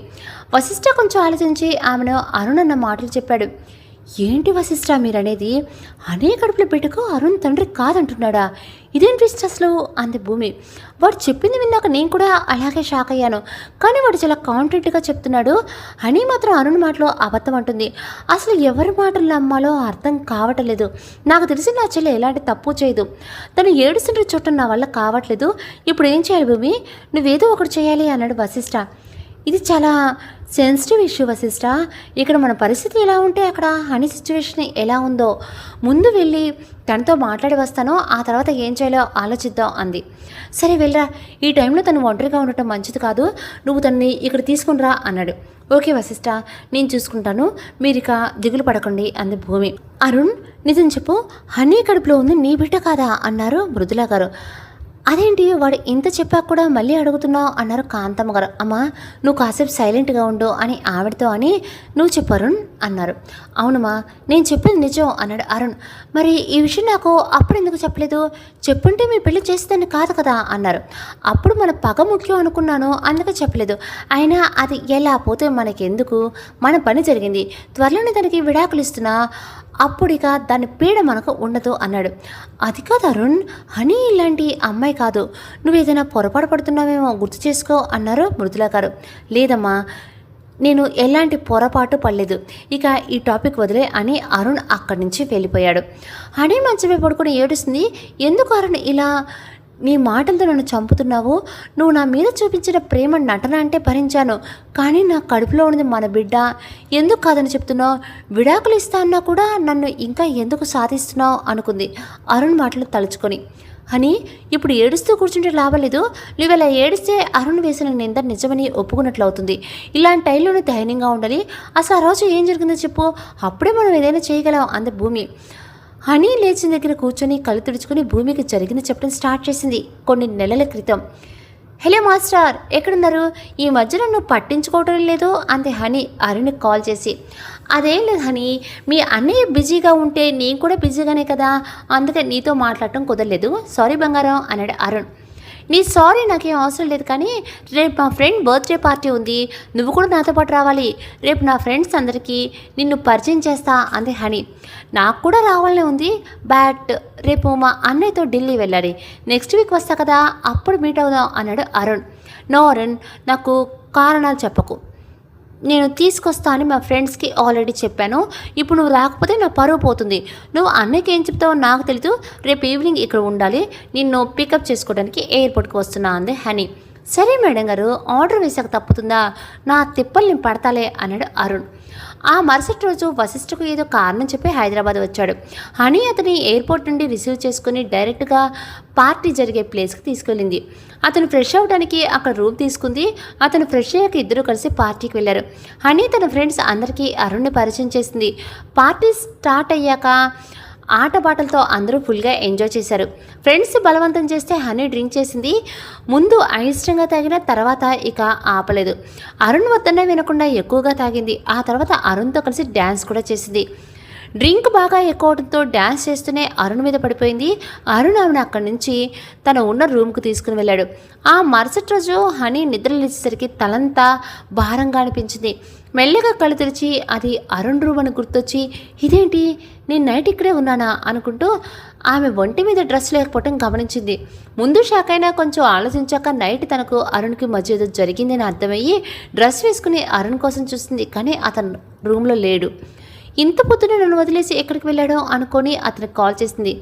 Speaker 1: వశిష్ఠ కొంచెం ఆలోచించి ఆమెను అరుణ్ అన్న మాటలు చెప్పాడు. ఏంటి వశిష్ఠ మీరనేది? అనే కడుపులో బిడ్డకు అరుణ్ తండ్రి కాదంటున్నాడా? ఇదేం ట్విస్ట్ అసలు అంది భూమి. వాడు చెప్పింది విన్నాక నేను కూడా అలాగే షాక్ అయ్యాను, కానీ వాడు చాలా కాన్ఫిడెంట్గా చెప్తున్నాడు. అని మాత్రం అరుణ్ మాటలో అబద్ధం అంటుంది. అసలు ఎవరి మాటలు నమ్మాలో అర్థం కావట్లేదు. నాకు తెలిసి నా చెల్లి ఎలాంటి తప్పు చేయదు, తను ఏడుస్తుంటే చూడటం నా వల్ల కావట్లేదు. ఇప్పుడు ఏం చేయాలి భూమి? నువ్వేదో ఒకటి చేయాలి అన్నాడు వశిష్ఠ. ఇది చాలా సెన్సిటివ్ ఇష్యూ వశిష్ఠ, ఇక్కడ మన పరిస్థితి ఎలా ఉంటే అక్కడ హనీ సిచ్యువేషన్ ఎలా ఉందో ముందు వెళ్ళి తనతో మాట్లాడి వస్తాను, ఆ తర్వాత ఏం చేయాలో ఆలోచిద్దాం అంది. సరే వెళ్ళరా, ఈ టైంలో తను ఒంటరిగా ఉండటం మంచిది కాదు, నువ్వు తనని ఇక్కడ తీసుకునిరా అన్నాడు. ఓకే వశిష్ఠ, నేను చూసుకుంటాను, మీరిక దిగులు పడకండి అంది భూమి. అరుణ్, నిజం చెప్పు, హనీ కడుపులో ఉంది నీ బిడ్డ కాదా అన్నారు మృదుల గారు. అదేంటి వాడు ఇంత చెప్పాక కూడా మళ్ళీ అడుగుతున్నావు అన్నారు కాంతమ్మ గారు. అమ్మా, నువ్వు కాసేపు సైలెంట్గా ఉండు అని ఆవిడతో అని నువ్వు చెప్పు అరుణ్ అన్నారు. అవునమ్మా, నేను చెప్పింది నిజం అన్నాడు అరుణ్. మరి ఈ విషయం నాకు అప్పుడు ఎందుకు చెప్పలేదు? చెప్పుంటే మీ పెళ్లి చేసేదాన్ని కాదు కదా అన్నారు. అప్పుడు మన పగ ముఖ్యం అనుకున్నాను, అందుకే చెప్పలేదు. అయినా అది ఎలా పోతే మనకెందుకు, మన పని జరిగింది, త్వరలోనే దానికి విడాకులు ఇస్తున్నా, అప్పుడిక దాని పీడ మనకు ఉండదు అన్నాడు. అది కాదు అరుణ్, హనీ ఇలాంటి అమ్మాయి కాదు, నువ్వు ఏదైనా పొరపాటు పడుతున్నావేమో గుర్తు చేసుకో అన్నారు మృదుల గారు. లేదమ్మా, నేను ఎలాంటి పొరపాటు పడలేదు, ఇక ఈ టాపిక్ వదిలే అని అరుణ్ అక్కడి నుంచి వెళ్ళిపోయాడు. హనీ మంచమే పడుకొని ఏడుస్తుంది. ఎందుకు అరుణ్ ఇలా నీ మాటలతో నన్ను చంపుతున్నావు? నువ్వు నా మీద చూపించిన ప్రేమ నటన అంటే భరించాను, కానీ నా కడుపులో ఉన్నది మన బిడ్డ, ఎందుకు కాదని చెప్తున్నావు? విడాకులు ఇస్తా అన్నా కూడా నన్ను ఇంకా ఎందుకు సాధిస్తున్నావు అనుకుంది అరుణ్ మాటలు తలుచుకొని. అని ఇప్పుడు ఏడుస్తూ కూర్చుంటే లాభం లేదు, నువ్వు ఇలా ఏడిస్తే అరుణ్ వేసిన నింద నిజమని ఒప్పుకున్నట్లు అవుతుంది. ఇలాంటి టైంలోనే ధైర్యంగా ఉండాలి. అసలు ఆ రోజు ఏం జరిగిందో చెప్పు, అప్పుడే మనం ఏదైనా చేయగలం అంది భూమి. హనీ లేచిన దగ్గర కూర్చొని కళ్ళు తుడుచుకొని భూమికి జరిగింది చెప్పడం స్టార్ట్ చేసింది. కొన్ని నెలల క్రితం. హలో మాస్టర్, ఎక్కడున్నారు? ఈ మధ్య నన్ను పట్టించుకోవటం లేదు అంతే హనీ అరుణ్కి కాల్ చేసి. అదేం లేదు హనీ, మీ అన్నయ్య బిజీగా ఉంటే నేను కూడా బిజీగానే కదా, అందుకే నీతో మాట్లాడటం కుదరలేదు, సారీ బంగారం అన్నాడు అరుణ్. నీ సారీ నాకేం అవసరం లేదు, కానీ రేపు మా ఫ్రెండ్ బర్త్డే పార్టీ ఉంది, నువ్వు కూడా నాతో పాటు రావాలి, రేపు నా ఫ్రెండ్స్ అందరికీ నిన్ను పరిచయం చేస్తా అంది హనీ. నాకు కూడా రావాలనే ఉంది, బట్ రేపు మా అన్నయ్యతో ఢిల్లీ వెళ్ళాలి, నెక్స్ట్ వీక్ వస్తా కదా, అప్పుడు మీట్ అవుదాం అన్నాడు అరుణ్. నో అరుణ్, నాకు కారణాలు చెప్పకు, నేను తీసుకొస్తా అని మా ఫ్రెండ్స్కి ఆల్రెడీ చెప్పాను, ఇప్పుడు నువ్వు రాకపోతే నా పరువు పోతుంది, నువ్వు అన్నయ్యకి ఏం చెప్తావో నాకు తెలీదు, రేపు ఈవినింగ్ ఇక్కడ ఉండాలి, నిన్ను పికప్ చేసుకోవడానికి ఎయిర్పోర్ట్కి వస్తున్నా అంది హనీ. సరే మేడం గారు, ఆర్డర్ వేసాక తప్పుతుందా, నా తిప్పల్ని పడతాలే అన్నాడు అరుణ్. ఆ మరుసటి రోజు వశిష్ఠకు ఏదో కారణం చెప్పి హైదరాబాద్ వచ్చాడు. హనీ అతని ఎయిర్పోర్ట్ నుండి రిసీవ్ చేసుకుని డైరెక్ట్గా పార్టీ జరిగే ప్లేస్కి తీసుకెళ్ళింది. అతను ఫ్రెష్ అవ్వడానికి అక్కడ రూమ్ తీసుకుంది. అతను ఫ్రెష్ అయ్యాక ఇద్దరు కలిసి పార్టీకి వెళ్ళారు. హనీ తన ఫ్రెండ్స్ అందరికీ అరుణ్ని పరిచయం చేసింది. పార్టీ స్టార్ట్ అయ్యాక ఆటపాటలతో అందరూ ఫుల్గా ఎంజాయ్ చేశారు. ఫ్రెండ్స్ బలవంతం చేస్తే హనీ డ్రింక్ చేసింది. ముందు అయిష్టంగా తాగిన తర్వాత ఇక ఆపలేదు. అరుణ్ వద్దనే వినకుండా ఎక్కువగా తాగింది. ఆ తర్వాత అరుణ్తో కలిసి డ్యాన్స్ కూడా చేసింది. డ్రింక్ బాగా ఎక్కువ అవడంతో డ్యాన్స్ చేస్తూనే అరుణ్ మీద పడిపోయింది. అరుణ్ ఆమెను అక్కడి నుంచి తన ఉన్న రూమ్కు తీసుకుని వెళ్ళాడు. ఆ మరుసటి రోజు హనీ నిద్ర లేచేసరికి తలంతా భారంగా అనిపించింది. మెల్లగా కళ్ళు తెరిచి అది అరుణ్ రూమ్ అని గుర్తొచ్చి, ఇదేంటి నేను నైట్ ఇక్కడే ఉన్నానా అనుకుంటూ ఆమె ఒంటి మీద డ్రెస్ లేకపోవటం గమనించింది. ముందు షాక్ అయినా కొంచెం ఆలోచించాక నైట్ తనకు అరుణ్కి మధ్య ఏదో జరిగిందని అర్థమయ్యి డ్రెస్ వేసుకుని అరుణ్ కోసం చూస్తుంది. కానీ అతను రూమ్లో లేడు. ఇంత పొద్దున నన్ను వదిలేసి ఎక్కడికి వెళ్ళాడో అనుకొని అతనికి కాల్ చేసింది.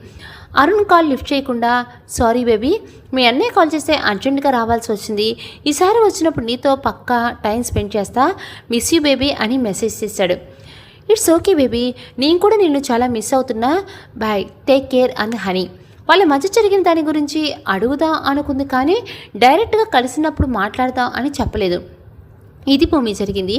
Speaker 1: అరుణ్ కాల్ లిఫ్ట్ చేయకుండా, సారీ బేబీ, మీ అన్నయ్య కాల్ చేస్తే అర్జెంటుగా రావాల్సి వచ్చింది. ఈసారి వచ్చినప్పుడు నీతో పక్కా టైం స్పెండ్ చేస్తా, మిస్ యూ బేబీ అని మెసేజ్ చేశాడు. ఇట్స్ ఓకే బేబీ, నేను కూడా నిన్ను చాలా మిస్ అవుతున్నా, బాయ్, టేక్ కేర్ అంది హనీ. వాళ్ళ మధ్య జరిగిన దాని గురించి అడుగుదాం అనుకుంది, కానీ డైరెక్ట్గా కలిసినప్పుడు మాట్లాడదాం అని చెప్పలేదు. ఇది భూమి జరిగింది.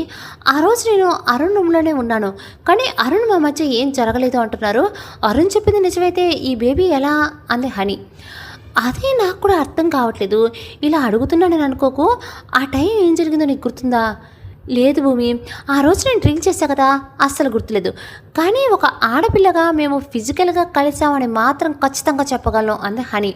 Speaker 1: ఆ రోజు నేను అరుణ్ రూమ్లోనే ఉన్నాను, కానీ అరుణ్ మా మధ్య ఏం జరగలేదు అంటున్నారు. అరుణ్ చెప్పింది నిజమైతే ఈ బేబీ ఎలా అంది హనీ. అదే నాకు కూడా అర్థం కావట్లేదు. ఇలా అడుగుతున్నానని అనుకోకు. ఆ టైం ఏం జరిగిందో నీకు గుర్తుందా? లేదు భూమి, ఆ రోజు నేను డ్రింక్ చేశా కదా, అస్సలు గుర్తులేదు. కానీ ఒక ఆడపిల్లగా మేము ఫిజికల్గా కలిసామని మాత్రం ఖచ్చితంగా చెప్పగలను అంది హనీ.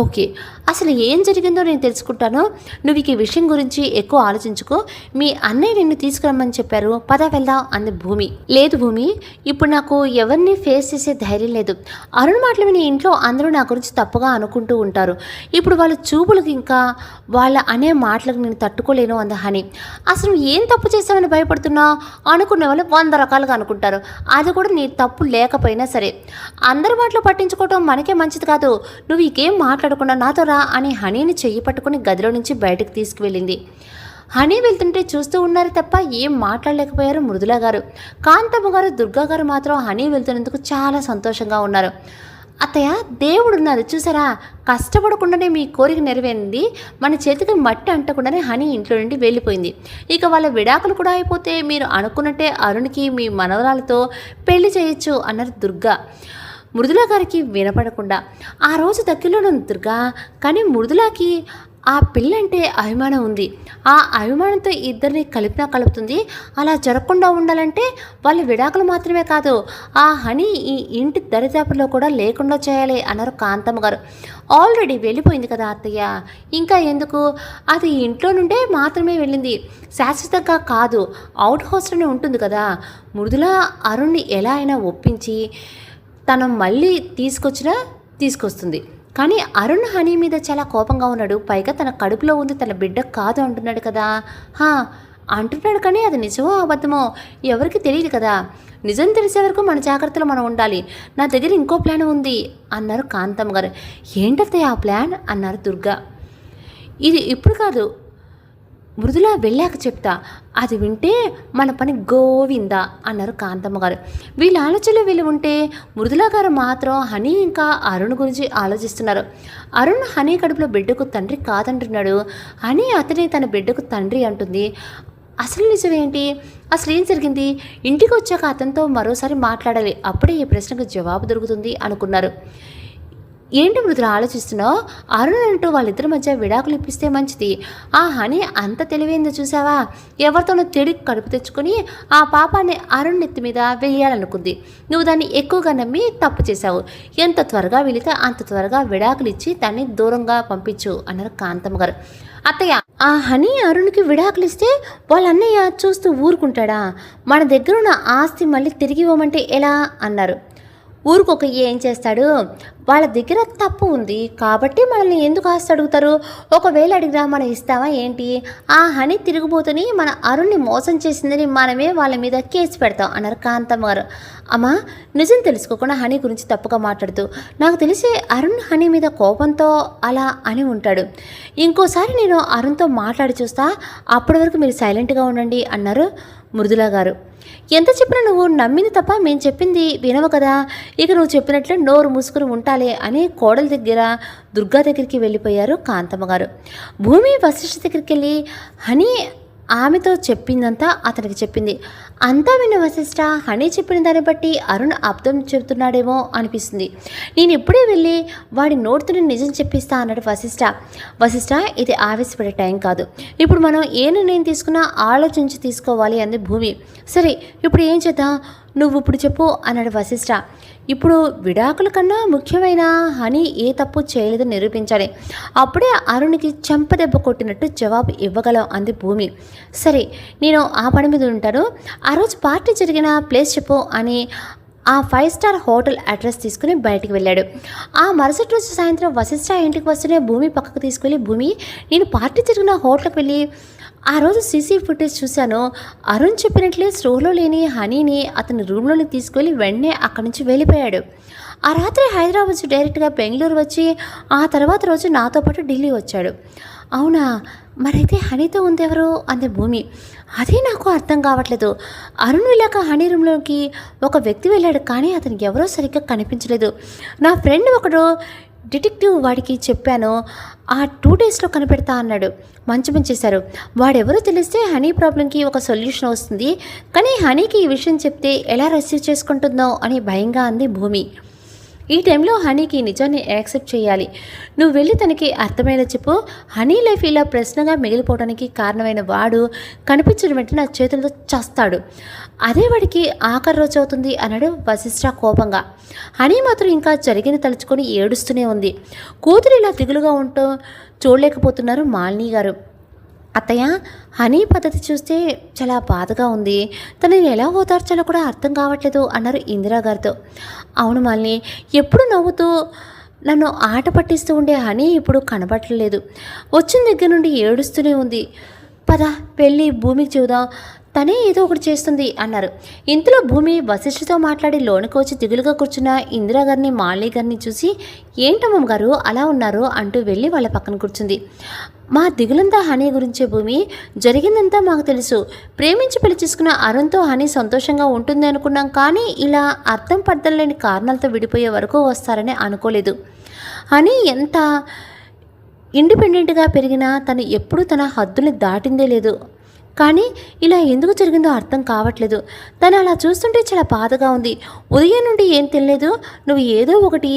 Speaker 1: ఓకే, అసలు ఏం జరిగిందో నేను తెలుసుకుంటాను. నువ్వు ఈ విషయం గురించి ఎక్కువ ఆలోచించుకో. మీ అన్నయ్య నిన్ను తీసుకురమ్మని చెప్పారు, పద వెళ్దాం అంది భూమి. లేదు భూమి, ఇప్పుడు నాకు ఎవరిని ఫేస్ చేసే ధైర్యం లేదు. అరుణ్ మాటలు విని ఇంట్లో అందరూ నా గురించి తప్పుగా అనుకుంటూ ఉంటారు. ఇప్పుడు వాళ్ళ చూపులకు ఇంకా వాళ్ళ అనే మాటలకు నేను తట్టుకోలేను అంది హనీ. అసలు ఏం తప్పు చేసామని భయపడుతున్నావు? అనుకునే వాళ్ళు 100 రకాలుగా అనుకుంటారు. అది కూడా నీ తప్పు లేకపోయినా సరే. అందరి మాటలు పట్టించుకోవటం మనకే మంచిది కాదు. నువ్వు ఇంకేం మాట్లాడకుండా నాతో రా అని హనీని చెయ్యి పట్టుకుని గదిలో నుంచి బయటకు తీసుకువెళ్ళింది. హనీ వెళ్తుంటే చూస్తూ ఉన్నారు తప్ప ఏం మాట్లాడలేకపోయారు మృదుల గారు. కాంతమ్మ గారు, దుర్గా గారు మాత్రం హనీ వెళ్తున్నందుకు చాలా సంతోషంగా ఉన్నారు. అత్తయ్య, దేవుడున్నది చూసారా, కష్టపడకుండానే మీ కోరిక నెరవేరింది. మన చేతికి మట్టి అంటకుండానే హనీ ఇంట్లో నుండి వెళ్ళిపోయింది. ఇక వాళ్ళ విడాకులు కూడా అయిపోతే మీరు అనుకున్నట్టే అరుణ్కి మీ మనవరాలతో పెళ్లి చేయొచ్చు అన్నారు దుర్గా. మృదుల గారికి వినపడకుండా. ఆ రోజు దగ్గరలో దుర్గా, కానీ మృదులకి ఆ పిల్లంటే అభిమానం ఉంది. ఆ అభిమానంతో ఇద్దరిని కలిపినా కలుపుతుంది. అలా జరగకుండా ఉండాలంటే వాళ్ళ విడాకులు మాత్రమే కాదు, ఆ హనీ ఈ ఇంటి దరిదాపుల్లో కూడా లేకుండా చేయాలి అన్నారు కాంతమ్మ గారు. ఆల్రెడీ వెళ్ళిపోయింది కదా అత్తయ్య, ఇంకా ఎందుకు? అది ఇంట్లో నుండే మాత్రమే వెళ్ళింది, శాశ్వతంగా కాదు. అవుట్ హౌస్లోనే ఉంటుంది కదా. మృదుల అరుణ్ని ఎలా అయినా ఒప్పించి తను మళ్ళీ తీసుకొస్తుంది. కానీ అరుణ్ హనీ మీద చాలా కోపంగా ఉన్నాడు. పైగా తన కడుపులో ఉంది, తన బిడ్డ కాదు అంటున్నాడు కదా. అంటున్నాడు, కానీ అది నిజమో అబద్ధమో ఎవరికి తెలియదు కదా. నిజం తెలిసే వరకు మన జాగ్రత్తలో మనం ఉండాలి. నా దగ్గర ఇంకో ప్లాన్ ఉంది అన్నారు కాంతమ్మ గారు. ఏంటత్తయ్య ఆ ప్లాన్ అన్నారు దుర్గా. ఇది ఇప్పుడు కాదు, మృదుల వెళ్ళాక చెప్తా, అది వింటే మన పని గోవిందా అన్నారు కాంతమ్మ గారు. వీళ్ళ ఆలోచనలో వీళ్ళు ఉంటే మృదుల గారు మాత్రం హనీ ఇంకా అరుణ్ గురించి ఆలోచిస్తున్నారు. అరుణ్ హనీ కడుపులో బిడ్డకు తండ్రి కాదంటున్నాడు. హనీ అతనే తన బిడ్డకు తండ్రి అంటుంది. అసలు నిజమేంటి? అసలు ఏం జరిగింది? ఇంటికి వచ్చాక అతనితో మరోసారి మాట్లాడాలి, అప్పుడే ఈ ప్రశ్నకు జవాబు దొరుకుతుంది అనుకున్నారు. ఏంటి మృదుల ఆలోచిస్తున్నావు? అరుణ్ అంటూ వాళ్ళిద్దరి మధ్య విడాకులు ఇప్పిస్తే మంచిది. ఆ హనీ అంత తెలివైందో చూసావా? ఎవరితోనో తెడి కడుపు తెచ్చుకొని ఆ పాపాన్ని అరుణ్ నెత్తి మీద వేయాలనుకుంది. నువ్వు దాన్ని ఎక్కువగా నమ్మి తప్పు చేశావు. ఎంత త్వరగా వెళితే అంత త్వరగా విడాకులు ఇచ్చి దాన్ని దూరంగా పంపించు అన్నారు కాంతమ్మ గారు. అత్తయ్య, ఆ హనీ అరుణ్కి విడాకులు ఇస్తే వాళ్ళ అన్నయ్య చూస్తూ ఊరుకుంటాడా? మన దగ్గర ఉన్న ఆస్తి మళ్ళీ తిరిగి ఇవ్వమంటే ఎలా అన్నారు. ఊరుకొక ఏం చేస్తాడు? వాళ్ళ దగ్గర తప్పు ఉంది కాబట్టి మనల్ని ఎందుకు ఆస్తి అడుగుతారు? ఒకవేళ అడిగినా మనం ఇస్తావా ఏంటి? ఆ హనీ తిరిగిపోతుని మన అరుణ్ని మోసం చేసిందని మనమే వాళ్ళ మీద కేసు పెడతాం అన్నారు కాంతమ్మ గారు. అమ్మా, నిజం తెలుసుకోకుండా హనీ గురించి తప్పుగా మాట్లాడుతూ, నాకు తెలిసి అరుణ్ హనీ మీద కోపంతో అలా అని ఉంటాడు. ఇంకోసారి నేను అరుణ్తో మాట్లాడి చూస్తా, అప్పటి వరకు మీరు సైలెంట్గా ఉండండి అన్నారు మృదుల గారు. ఎంత చెప్పినా నువ్వు నమ్మింది తప్ప మేము చెప్పింది వినవు కదా, ఇక నువ్వు చెప్పినట్లు నోరు మూసుకుని ఉంటాలే అని కోడల దగ్గర దుర్గా దగ్గరికి వెళ్ళిపోయారు కాంతమ్మ గారు. భూమి వశిష్ఠ దగ్గరికి వెళ్ళి హనీ ఆమెతో చెప్పిందంతా అతనికి చెప్పింది. అంతా విన్న వశిష్ఠ హనీ చెప్పిన దాన్ని బట్టి అరుణ్ అబద్ధం చెబుతున్నాడేమో అనిపిస్తుంది, నేను ఇప్పుడే వెళ్ళి వాడి నోటితో నిజం చెప్పిస్తా అన్నాడు వశిష్ఠ ఇది ఆవేశపడే టైం కాదు, ఇప్పుడు మనం ఏ నిర్ణయం తీసుకున్నా ఆలోచించి తీసుకోవాలి అంది భూమి. సరే ఇప్పుడు ఏం చేద్దాం, నువ్వు ఇప్పుడు చెప్పు అన్నాడు వశిష్ఠ. ఇప్పుడు విడాకుల కన్నా ముఖ్యమైన హనీ ఏ తప్పు చేయలేదని నిరూపించాలి, అప్పుడే అరుణ్కి చెంపదెబ్బ కొట్టినట్టు జవాబు ఇవ్వగలం అంది భూమి. సరే నేను ఆ పని మీద ఉంటాను, ఆ రోజు పార్టీ జరిగిన ప్లేస్ చెప్పు అని ఆ 5 స్టార్ హోటల్ అడ్రస్ తీసుకుని బయటికి వెళ్ళాడు. ఆ మరుసటి రోజు సాయంత్రం వశిష్ఠ ఇంటికి వస్తూనే భూమి పక్కకు తీసుకెళ్ళి, భూమి నేను పార్టీ జరిగిన హోటల్కి వెళ్ళి ఆ రోజు సీసీ ఫుటేజ్ చూశాను, అరుణ్ చెప్పినట్లే స్టోర్లో లేని హనీని అతని రూమ్లోని తీసుకెళ్ళి వెంటనే అక్కడి నుంచి వెళ్ళిపోయాడు. ఆ రాత్రి హైదరాబాద్ నుంచి డైరెక్ట్గా బెంగళూరు వచ్చి ఆ తర్వాత రోజు నాతో పాటు ఢిల్లీ వచ్చాడు. అవునా, మరైతే హనీతో ఉందెవరు అంది భూమి. అదే నాకు అర్థం కావట్లేదు, అరుణ్ వెళ్ళాక హనీ రూమ్లోకి ఒక వ్యక్తి వెళ్ళాడు, కానీ అతనికి ఎవరో సరిగ్గా కనిపించలేదు. నా ఫ్రెండ్ ఒకడు డిటెక్టివ్ వాడికి చెప్పాను, ఆ 2 డేస్లో కనిపెడతా అన్నాడు. మంచి పని చేశారు, వాడెవరో తెలిస్తే హనీ ప్రాబ్లంకి ఒక సొల్యూషన్ వస్తుంది, కానీ హనీకి ఈ విషయం చెప్తే ఎలా రిసీవ్ చేసుకుంటుందో అని భయంగా అంది భూమి. ఈ టైంలో హనీకి నిజాన్ని యాక్సెప్ట్ చేయాలి, నువ్వు వెళ్ళి తనకి అర్థమయ్యేలా చెప్పు, హనీ లైఫ్ ఇలా ప్రశ్నగా మిగిలిపోవడానికి కారణమైన వాడు కనిపించిన వెంటనే నా చేతులతో చస్తాడు, అదే వాడికి ఆఖరి రోజు అవుతుంది అన్నాడు వశిష్ఠ కోపంగా. హనీ మాత్రం ఇంకా జరిగిన తలుచుకొని ఏడుస్తూనే ఉంది. కూతురు ఇలా దిగులుగా ఉంటూ చూడలేకపోతున్నారు మాలిని గారు. అత్తయ్య, హనీ పద్ధతి చూస్తే చాలా బాధగా ఉంది, తనని ఎలా ఓదార్చాలో కూడా అర్థం కావట్లేదు అన్నారు ఇందిరా గారితో. అవును మాలిని, ఎప్పుడు నవ్వుతూ నన్ను ఆట పట్టిస్తూ ఉండే హనీ ఇప్పుడు కనబడట్లేదు, వచ్చిన దగ్గర నుండి ఏడుస్తూనే ఉంది. పద వెళ్ళి భూమికి చూద్దాం, తనే ఏదో ఒకటి చేస్తుంది అన్నారు. ఇంతలో భూమి వశిష్ఠతో మాట్లాడి లోనికి వచ్చి దిగులుగా కూర్చున్న ఇందిరా గారిని మాలిని గారిని చూసి, ఏంటమ్మమ్మ గారు అలా ఉన్నారు అంటూ వెళ్ళి వాళ్ళ పక్కన కూర్చుంది. మా దిగులంతా హనీ గురించే భూమి, జరిగిందంతా మాకు తెలుసు, ప్రేమించి పెళ్లి చేసుకున్న అరుణ్తో హనీ సంతోషంగా ఉంటుంది అనుకున్నాం, కానీ ఇలా అర్థం పర్థం లేని కారణాలతో విడిపోయే వరకు వస్తారని అనుకోలేదు. హనీ ఎంత ఇండిపెండెంట్గా పెరిగినా తను ఎప్పుడూ తన హద్దుల్ని దాటిందే లేదు, కానీ ఇలా ఎందుకు జరిగిందో అర్థం కావట్లేదు, తను అలా చూస్తుంటే చాలా బాధగా ఉంది, ఉదయం నుండి ఏం తెలియదు, నువ్వు ఏదో ఒకటి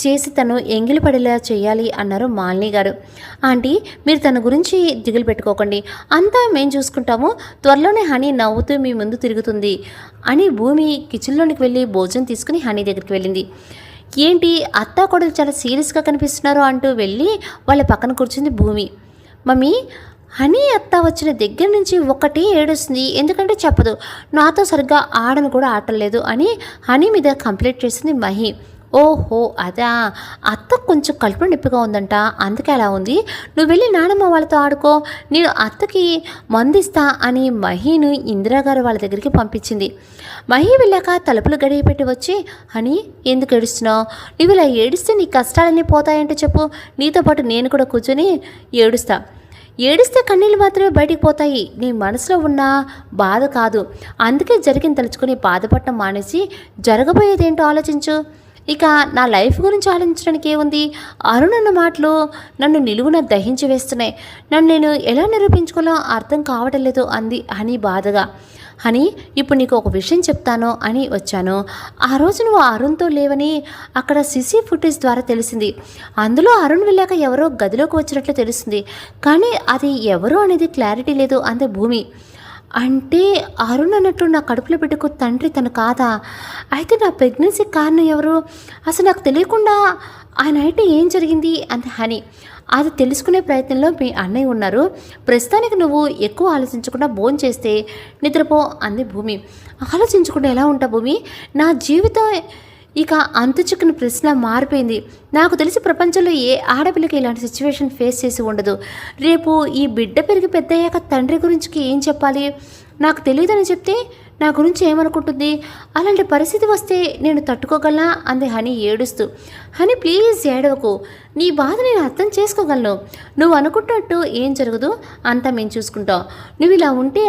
Speaker 1: చేసి తను ఎంగిలి పడేలా చేయాలి అన్నారు మాలిని గారు. ఆంటీ, మీరు తన గురించి దిగులు పెట్టుకోకండి, అంతా మేము చూసుకుంటాము, త్వరలోనే హనీ నవ్వుతూ మీ ముందు తిరుగుతుంది అని భూమి కిచెన్లోనికి వెళ్ళి భోజనం తీసుకుని హనీ దగ్గరికి వెళ్ళింది. ఏంటి అత్తా కొడుకు చాలా సీరియస్గా కనిపిస్తున్నారు అంటూ వెళ్ళి వాళ్ళ పక్కన కూర్చుంది భూమి. మమ్మీ, హనీ అత్త వచ్చిన దగ్గర నుంచి ఒకటి ఏడుస్తుంది, ఎందుకంటే చెప్పదు, నాతో సరిగ్గా ఆడను కూడా ఆటలేదు అని హనీ మీద కంప్లైంట్ చేసింది మహి. ఓహో అదా, అత్త కొంచెం కడుపులో నొప్పిగా ఉందంట, అందుకే అలా ఉంది, నువ్వు వెళ్ళి నానమ్మ వాళ్ళతో ఆడుకో, నేను అత్తకి మందిస్తా అని మహిను ఇందిరాగారు వాళ్ళ దగ్గరికి పంపించింది. మహి వెళ్ళాక తలుపులు గడియ పెట్టి వచ్చి, హనీ ఎందుకు ఏడుస్తున్నావు, నువ్వు ఇలా ఏడిస్తే నీ కష్టాలన్నీ పోతాయంటే చెప్పు, నీతో పాటు నేను కూడా కూర్చొని ఏడిస్తే కన్నీళ్ళు మాత్రమే బయటికి పోతాయి, నీ మనసులో ఉన్న బాధ కాదు, అందుకే జరిగిన తలుచుకొని బాధపడటం మానేసి జరగబోయేదేంటో ఆలోచించు. ఇక నా లైఫ్ గురించి ఆలోచించడానికి ఏముంది, అరుణ్ అన్న మాటలు నన్ను నిలువున దహించి వేస్తున్నాయి, నన్ను నేను ఎలా నిరూపించుకోవాలో అర్థం కావటం లేదు అంది హనీ బాధగా. హనీ, ఇప్పుడు నీకు ఒక విషయం చెప్తాను అని వచ్చాను, ఆ రోజు నువ్వు అరుణ్తో లేవని అక్కడ సీసీ ఫుటేజ్ ద్వారా తెలిసింది, అందులో అరుణ్ వెళ్ళాక ఎవరో గదిలోకి వచ్చినట్లు తెలుస్తుంది, కానీ అది ఎవరో అనేది క్లారిటీ లేదు అంది భూమి. అంటే అరుణ్ అన్నట్టు నా కడుపులో బిడ్డకు తండ్రి తను కాదా, అయితే నా ప్రెగ్నెన్సీకి కారణం ఎవరు, అసలు నాకు తెలియకుండా ఆ నైట్ ఏం జరిగింది అంది హనీ. అది తెలుసుకునే ప్రయత్నంలో మీ అన్నయ్య ఉన్నారు, ప్రస్తుతానికి నువ్వు ఎక్కువ ఆలోచించకుండా భోంచేస్తే నిద్రపో అంది భూమి. ఆలోచించకుండా ఎలా ఉంటా భూమి, నా జీవితం ఇక అంతుచిక్కిన ప్రశ్న మారిపోయింది, నాకు తెలిసి ప్రపంచంలో ఏ ఆడపిల్లకి ఇలాంటి సిచ్యువేషన్ ఫేస్ చేసి ఉండదు, రేపు ఈ బిడ్డ పెరిగి పెద్దయ్యాక తండ్రి గురించి ఏం చెప్పాలి, నాకు తెలియదని చెప్తే నా గురించి ఏమనుకుంటుంది, అలాంటి పరిస్థితి వస్తే నేను తట్టుకోగలనా అంది హనీ ఏడుస్తూ. హనీ ప్లీజ్ ఏడవకు, నీ బాధ నేను అర్థం చేసుకోగలను, నువ్వు అనుకుంటున్నట్టు ఏం జరగదు, అంతా మేము చూసుకుంటాం, నువ్వు ఇలా ఉంటే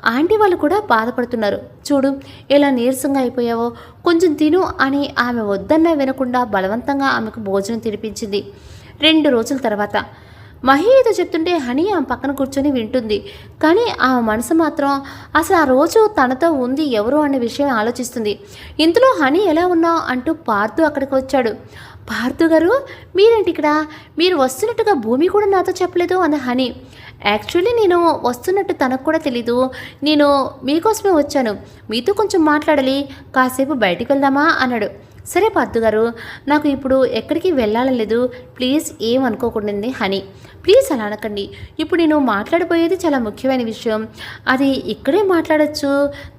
Speaker 1: ఆంటీ వాళ్ళు కూడా బాధపడుతున్నారు. చూడు ఎలా నీరసంగా అయిపోయావో, కొంచెం తిను అని ఆమె వద్దన్నా వినకుండా బలవంతంగా ఆమెకు భోజనం తినిపించింది. 2 రోజుల తర్వాత మహి ఏదో చెప్తుంటే హనీ ఆమె పక్కన కూర్చొని వింటుంది. కానీ ఆమె మనసు మాత్రం అసలు ఆ రోజు తనతో ఉంది ఎవరు అనే విషయం ఆలోచిస్తుంది. ఇంతలో హనీ ఎలా ఉన్నావు అంటూ పార్థు అక్కడికి వచ్చాడు. పార్థు గారు మీరేంటి ఇక్కడ? మీరు వస్తున్నట్టుగా భూమి కూడా నాతో చెప్పలేదు అన్న హనీ. యాక్చువల్లీ నేను వస్తున్నట్టు తనకు కూడా తెలీదు. నేను మీకోసమే వచ్చాను, మీతో కొంచెం మాట్లాడాలి, కాసేపు బయటికి వెళ్దామా అన్నాడు. సరే పార్థు గారు, నాకు ఇప్పుడు ఎక్కడికి వెళ్ళాలని లేదు, ప్లీజ్ ఏమనుకోకుండా హనీ. ప్లీజ్ అలా అనకండి, ఇప్పుడు నేను మాట్లాడబోయేది చాలా ముఖ్యమైన విషయం, అది ఇక్కడే మాట్లాడచ్చు,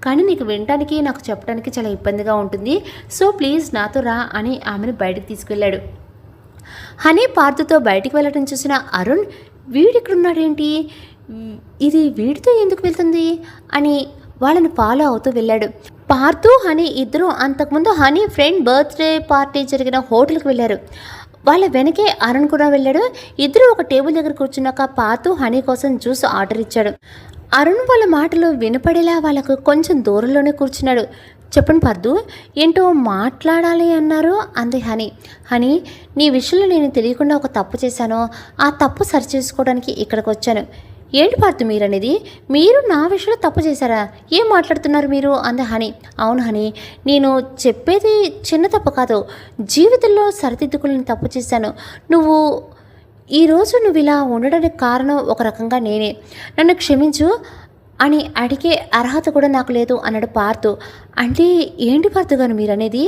Speaker 1: కానీ నీకు వినడానికి నాకు చెప్పడానికి చాలా ఇబ్బందిగా ఉంటుంది, సో ప్లీజ్ నాతో రా అని ఆమెను బయటకు తీసుకెళ్ళాడు. హనీ పార్థుతో బయటికి వెళ్ళడం చూసిన అరుణ్, వీడిక్కడున్నాడేంటి, ఇది వీడితో ఎందుకు వెళ్తుంది అని వాళ్ళని ఫాలో అవుతూ వెళ్ళాడు. పార్థు హనీ ఇద్దరు అంతకుముందు హనీ ఫ్రెండ్ బర్త్డే పార్టీ జరిగిన హోటల్కి వెళ్ళారు. వాళ్ళ వెనకే అరుణ్ కూడా వెళ్ళాడు. ఇద్దరు ఒక టేబుల్ దగ్గర కూర్చున్నాక పార్థు హనీ కోసం జ్యూస్ ఆర్డర్ ఇచ్చాడు. అరుణ్ వాళ్ళ మాటలు వినపడేలా వాళ్ళకు కొంచెం దూరంలోనే కూర్చున్నాడు. చెప్పండి పార్థు, ఏంటో మాట్లాడాలి అన్నారు అంది హనీ. హనీ, నీ విషయంలో నేను తెలియకుండా ఒక తప్పు చేశాను, ఆ తప్పు సరిచేసుకోవడానికి ఇక్కడికి వచ్చాను. ఏంటి పార్థు మీరనేది? మీరు నా విషయంలో తప్పు చేశారా? ఏం మాట్లాడుతున్నారు మీరు అంది హనీ. అవును హనీ, నేను చెప్పేది చిన్న తప్పు కాదు, జీవితంలో సరిదిద్దుకుని తప్పు చేశాను. ఈరోజు నువ్వు ఇలా ఉండడానికి కారణం ఒక రకంగా నేనే, నన్ను క్షమించు అని అడిగే అర్హత కూడా నాకు లేదు అన్నాడు పార్థు. అంటే ఏంటి పార్థు గారు మీరనేది?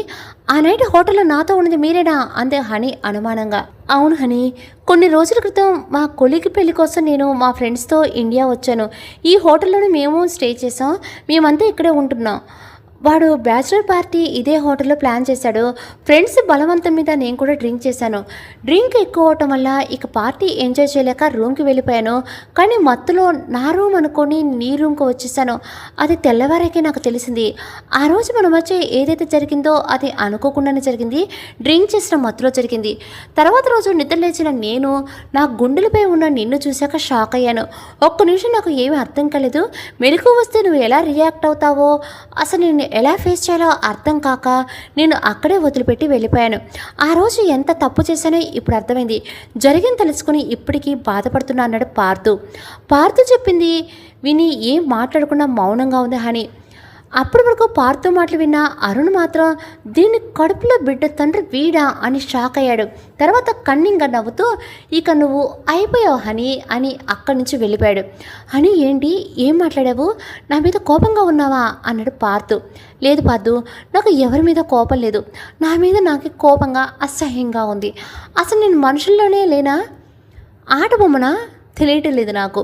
Speaker 1: ఆ నైట్ హోటల్లో నాతో ఉన్నది మీరేనా అందే హనీ అనుమానంగా. అవును హనీ, కొన్ని రోజుల క్రితం మా కొలీగ్ పెళ్లి కోసం నేను మా ఫ్రెండ్స్తో ఇండియా వచ్చాను. ఈ హోటల్లోనే మేము స్టే చేసాం, మేమంతా ఇక్కడే ఉంటున్నాం. వాడు బ్యాచులర్ పార్టీ ఇదే హోటల్లో ప్లాన్ చేశాడు. ఫ్రెండ్స్ బలవంతం మీద నేను కూడా డ్రింక్ చేశాను. డ్రింక్ ఎక్కువ అవటం వల్ల ఇక పార్టీ ఎంజాయ్ చేయలేక రూమ్కి వెళ్ళిపోయాను. కానీ మత్తులో నా రూమ్ అనుకొని నీ రూమ్కి వచ్చేసాను. అది తెల్లవారాకే నాకు తెలిసింది. ఆ రోజు మన మధ్య ఏదైతే జరిగిందో అది అనుకోకుండానే జరిగింది, డ్రింక్ చేసిన మత్తులో జరిగింది. తర్వాత రోజు నిద్ర లేచిన నేను నా గుండెలపై ఉన్న నిన్ను చూశాక షాక్ అయ్యాను. ఒక్క నిమిషం నాకు ఏమీ అర్థం కాలేదు. మెలకు వస్తే నువ్వు ఎలా రియాక్ట్ అవుతావో, అసలు నేను ఎలా ఫేస్ చేయాలో అర్థం కాక నేను అక్కడే వదిలిపెట్టి వెళ్ళిపోయాను. ఆ రోజు ఎంత తప్పు చేశానో ఇప్పుడు అర్థమైంది. జరిగింది తెలుసుకుని ఇప్పటికీ బాధపడుతున్నా అన్నాడు పార్థు. పార్థు చెప్పింది విని ఏం మాట్లాడకుండా మౌనంగా ఉంది హనీ. అప్పటి వరకు పార్థు మాటలు విన్న అరుణ్ మాత్రం దీన్ని కడుపులో బిడ్డ తండ్రి వీడా అని షాక్ అయ్యాడు. తర్వాత కన్నింగా నవ్వుతూ, ఇక నువ్వు అయిపోయావు హనీ అని అక్కడి నుంచి వెళ్ళిపోయాడు. హనీ, ఏంటి ఏం మాట్లాడావు? నా మీద కోపంగా ఉన్నావా అన్నాడు పార్థు. లేదు పార్థు, నాకు ఎవరి మీద కోపం లేదు, నా మీద నాకే కోపంగా అసహ్యంగా ఉంది. అసలు నేను మనుషుల్లోనే లేనా, ఆట బొమ్మనా తెలియటం లేదు నాకు.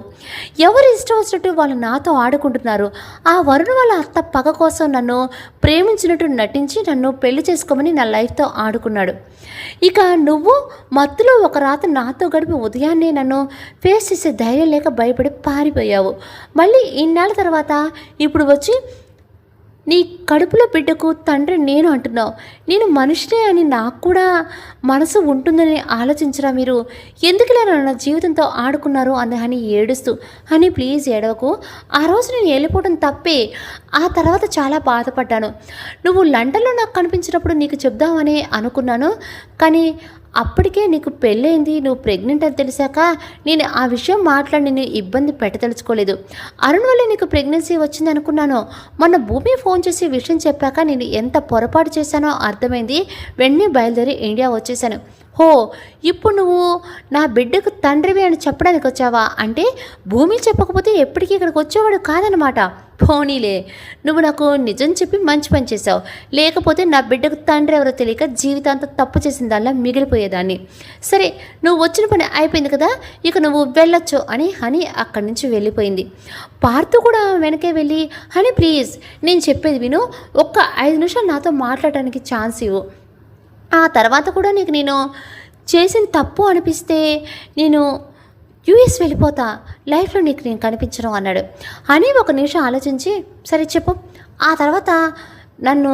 Speaker 1: ఎవరు ఇష్టం వచ్చినట్టు వాళ్ళు నాతో ఆడుకుంటున్నారు. ఆ వరుణ్ వాళ్ళ అత్త పగ కోసం నన్ను ప్రేమించినట్టు నటించి నన్ను పెళ్లి చేసుకోమని నా లైఫ్తో ఆడుకున్నాడు. ఇక నువ్వు మత్తులో ఒక రాత్రి నాతో గడిపి ఉదయాన్నే నన్ను ఫేస్ చేసే ధైర్యం లేక భయపడి పారిపోయావు. మళ్ళీ ఇన్నాళ్ళ తర్వాత ఇప్పుడు వచ్చి నీ కడుపులో బిడ్డకు తండ్రి నేను అంటున్నావు. నేను మనిషినే అని నాకు కూడా మనసు ఉంటుందని ఆలోచించరా మీరు? ఎందుకు ఇలా నా జీవితంతో ఆడుకున్నారు అంది హనీ ఏడుస్తూ. హనీ ప్లీజ్ ఏడవకు, ఆ రోజు నేను వెళ్ళిపోవడం తప్పే. ఆ తర్వాత చాలా బాధపడ్డాను. నువ్వు లండన్లో నాకు కనిపించినప్పుడు నీకు చెప్దామని అనుకున్నాను, కానీ అప్పటికే నీకు పెళ్ళైంది, నువ్వు ప్రెగ్నెంట్ అని తెలిసాక నేను ఆ విషయం మాట్లాడి నేను ఇబ్బంది పెట్టదలుచుకోలేదు. అరుణ్ వల్ల నీకు ప్రెగ్నెన్సీ వచ్చింది అనుకున్నాను. మొన్న భూమి ఫోన్ చేసి విషయం చెప్పాక నేను ఎంత పొరపాటు చేశానో అర్థమైంది. వెంటనే బయలుదేరి ఇండియా వచ్చేసాను. హో, ఇప్పుడు నువ్వు నా బిడ్డకు తండ్రివి అని చెప్పడానికి వచ్చావా? అంటే భూమి చెప్పకపోతే ఎప్పటికీ ఇక్కడికి వచ్చేవాడు కాదనమాట. పోనీలే, నువ్వు నాకు నిజం చెప్పి మంచి పని చేసావు, లేకపోతే నా బిడ్డకు తండ్రి ఎవరో తెలియక జీవితాంతం తప్పు చేసిన దానిలా మిగిలిపోయేదాన్ని. సరే, నువ్వు వచ్చిన పని అయిపోయింది కదా, ఇక నువ్వు వెళ్ళొచ్చు అని హనీ అక్కడి నుంచి వెళ్ళిపోయింది. పార్థు కూడా వెనకే వెళ్ళి, హనీ ప్లీజ్ నేను చెప్పేది విను, ఒక్క 5 నిమిషాలు నాతో మాట్లాడడానికి ఛాన్స్ ఇవ్వు. ఆ తర్వాత కూడా నీకు నేను చేసిన తప్పు అనిపిస్తే నేను యూఎస్ వెళ్ళిపోతా, లైఫ్లో నీకు నేను కనిపించను అన్నాడు. అని ఒక నిమిషం ఆలోచించి, సరే చెప్పు, ఆ తర్వాత నన్ను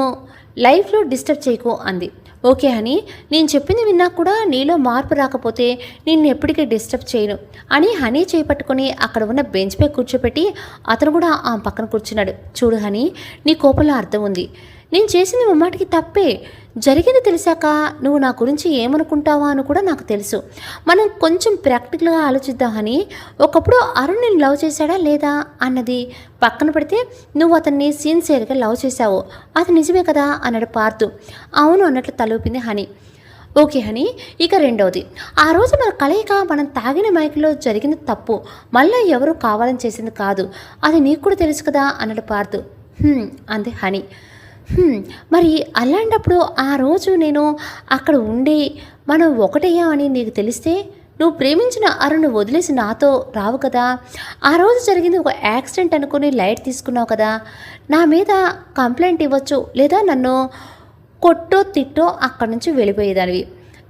Speaker 1: లైఫ్లో డిస్టర్బ్ చేయకు అంది. ఓకే హనీ, నేను చెప్పింది విన్నా కూడా నీలో మార్పు రాకపోతే నిన్ను ఎప్పటికీ డిస్టర్బ్ చేయను అని హనీ చేపట్టుకొని అక్కడ ఉన్న బెంచ్పై కూర్చోపెట్టి అతను కూడా ఆ పక్కన కూర్చున్నాడు. చూడు హనీ, నీ కోపంలో అర్థం ఉంది. నేను చేసింది ముమ్మాటికి తప్పే. జరిగింది తెలిసాక నువ్వు నా గురించి ఏమనుకుంటావా అని కూడా నాకు తెలుసు. మనం కొంచెం ప్రాక్టికల్గా ఆలోచిద్దాం అని. ఒకప్పుడు అరుణ్ నేను లవ్ చేశాడా లేదా అన్నది పక్కన పెడితే నువ్వు అతన్ని సిన్సియర్గా లవ్ చేశావు, అది నిజమే కదా అన్నాడు పార్థు. అవును అన్నట్లు తలూపింది హనీ. ఓకే హనీ, ఇక రెండవది, ఆ రోజు మన కలయిక మనం తాగిన మైకులో జరిగింది తప్పు, మళ్ళీ ఎవరూ కావాలని చేసింది కాదు, అది నీకు కూడా తెలుసు కదా అన్నాడు పార్థు. అంతే హనీ. మరి అలాంటప్పుడు ఆ రోజు నేను అక్కడ ఉండి మనం ఒకటయ్యామని నీకు తెలిస్తే నువ్వు ప్రేమించిన అరుణ్ను వదిలేసి నాతో రావు కదా. ఆ రోజు జరిగింది ఒక యాక్సిడెంట్ అనుకుని లైట్ తీసుకున్నావు కదా. నా మీద కంప్లైంట్ ఇవ్వచ్చు, లేదా నన్ను కొట్టో తిట్టో అక్కడి నుంచి వెళ్ళిపోయేదానివి.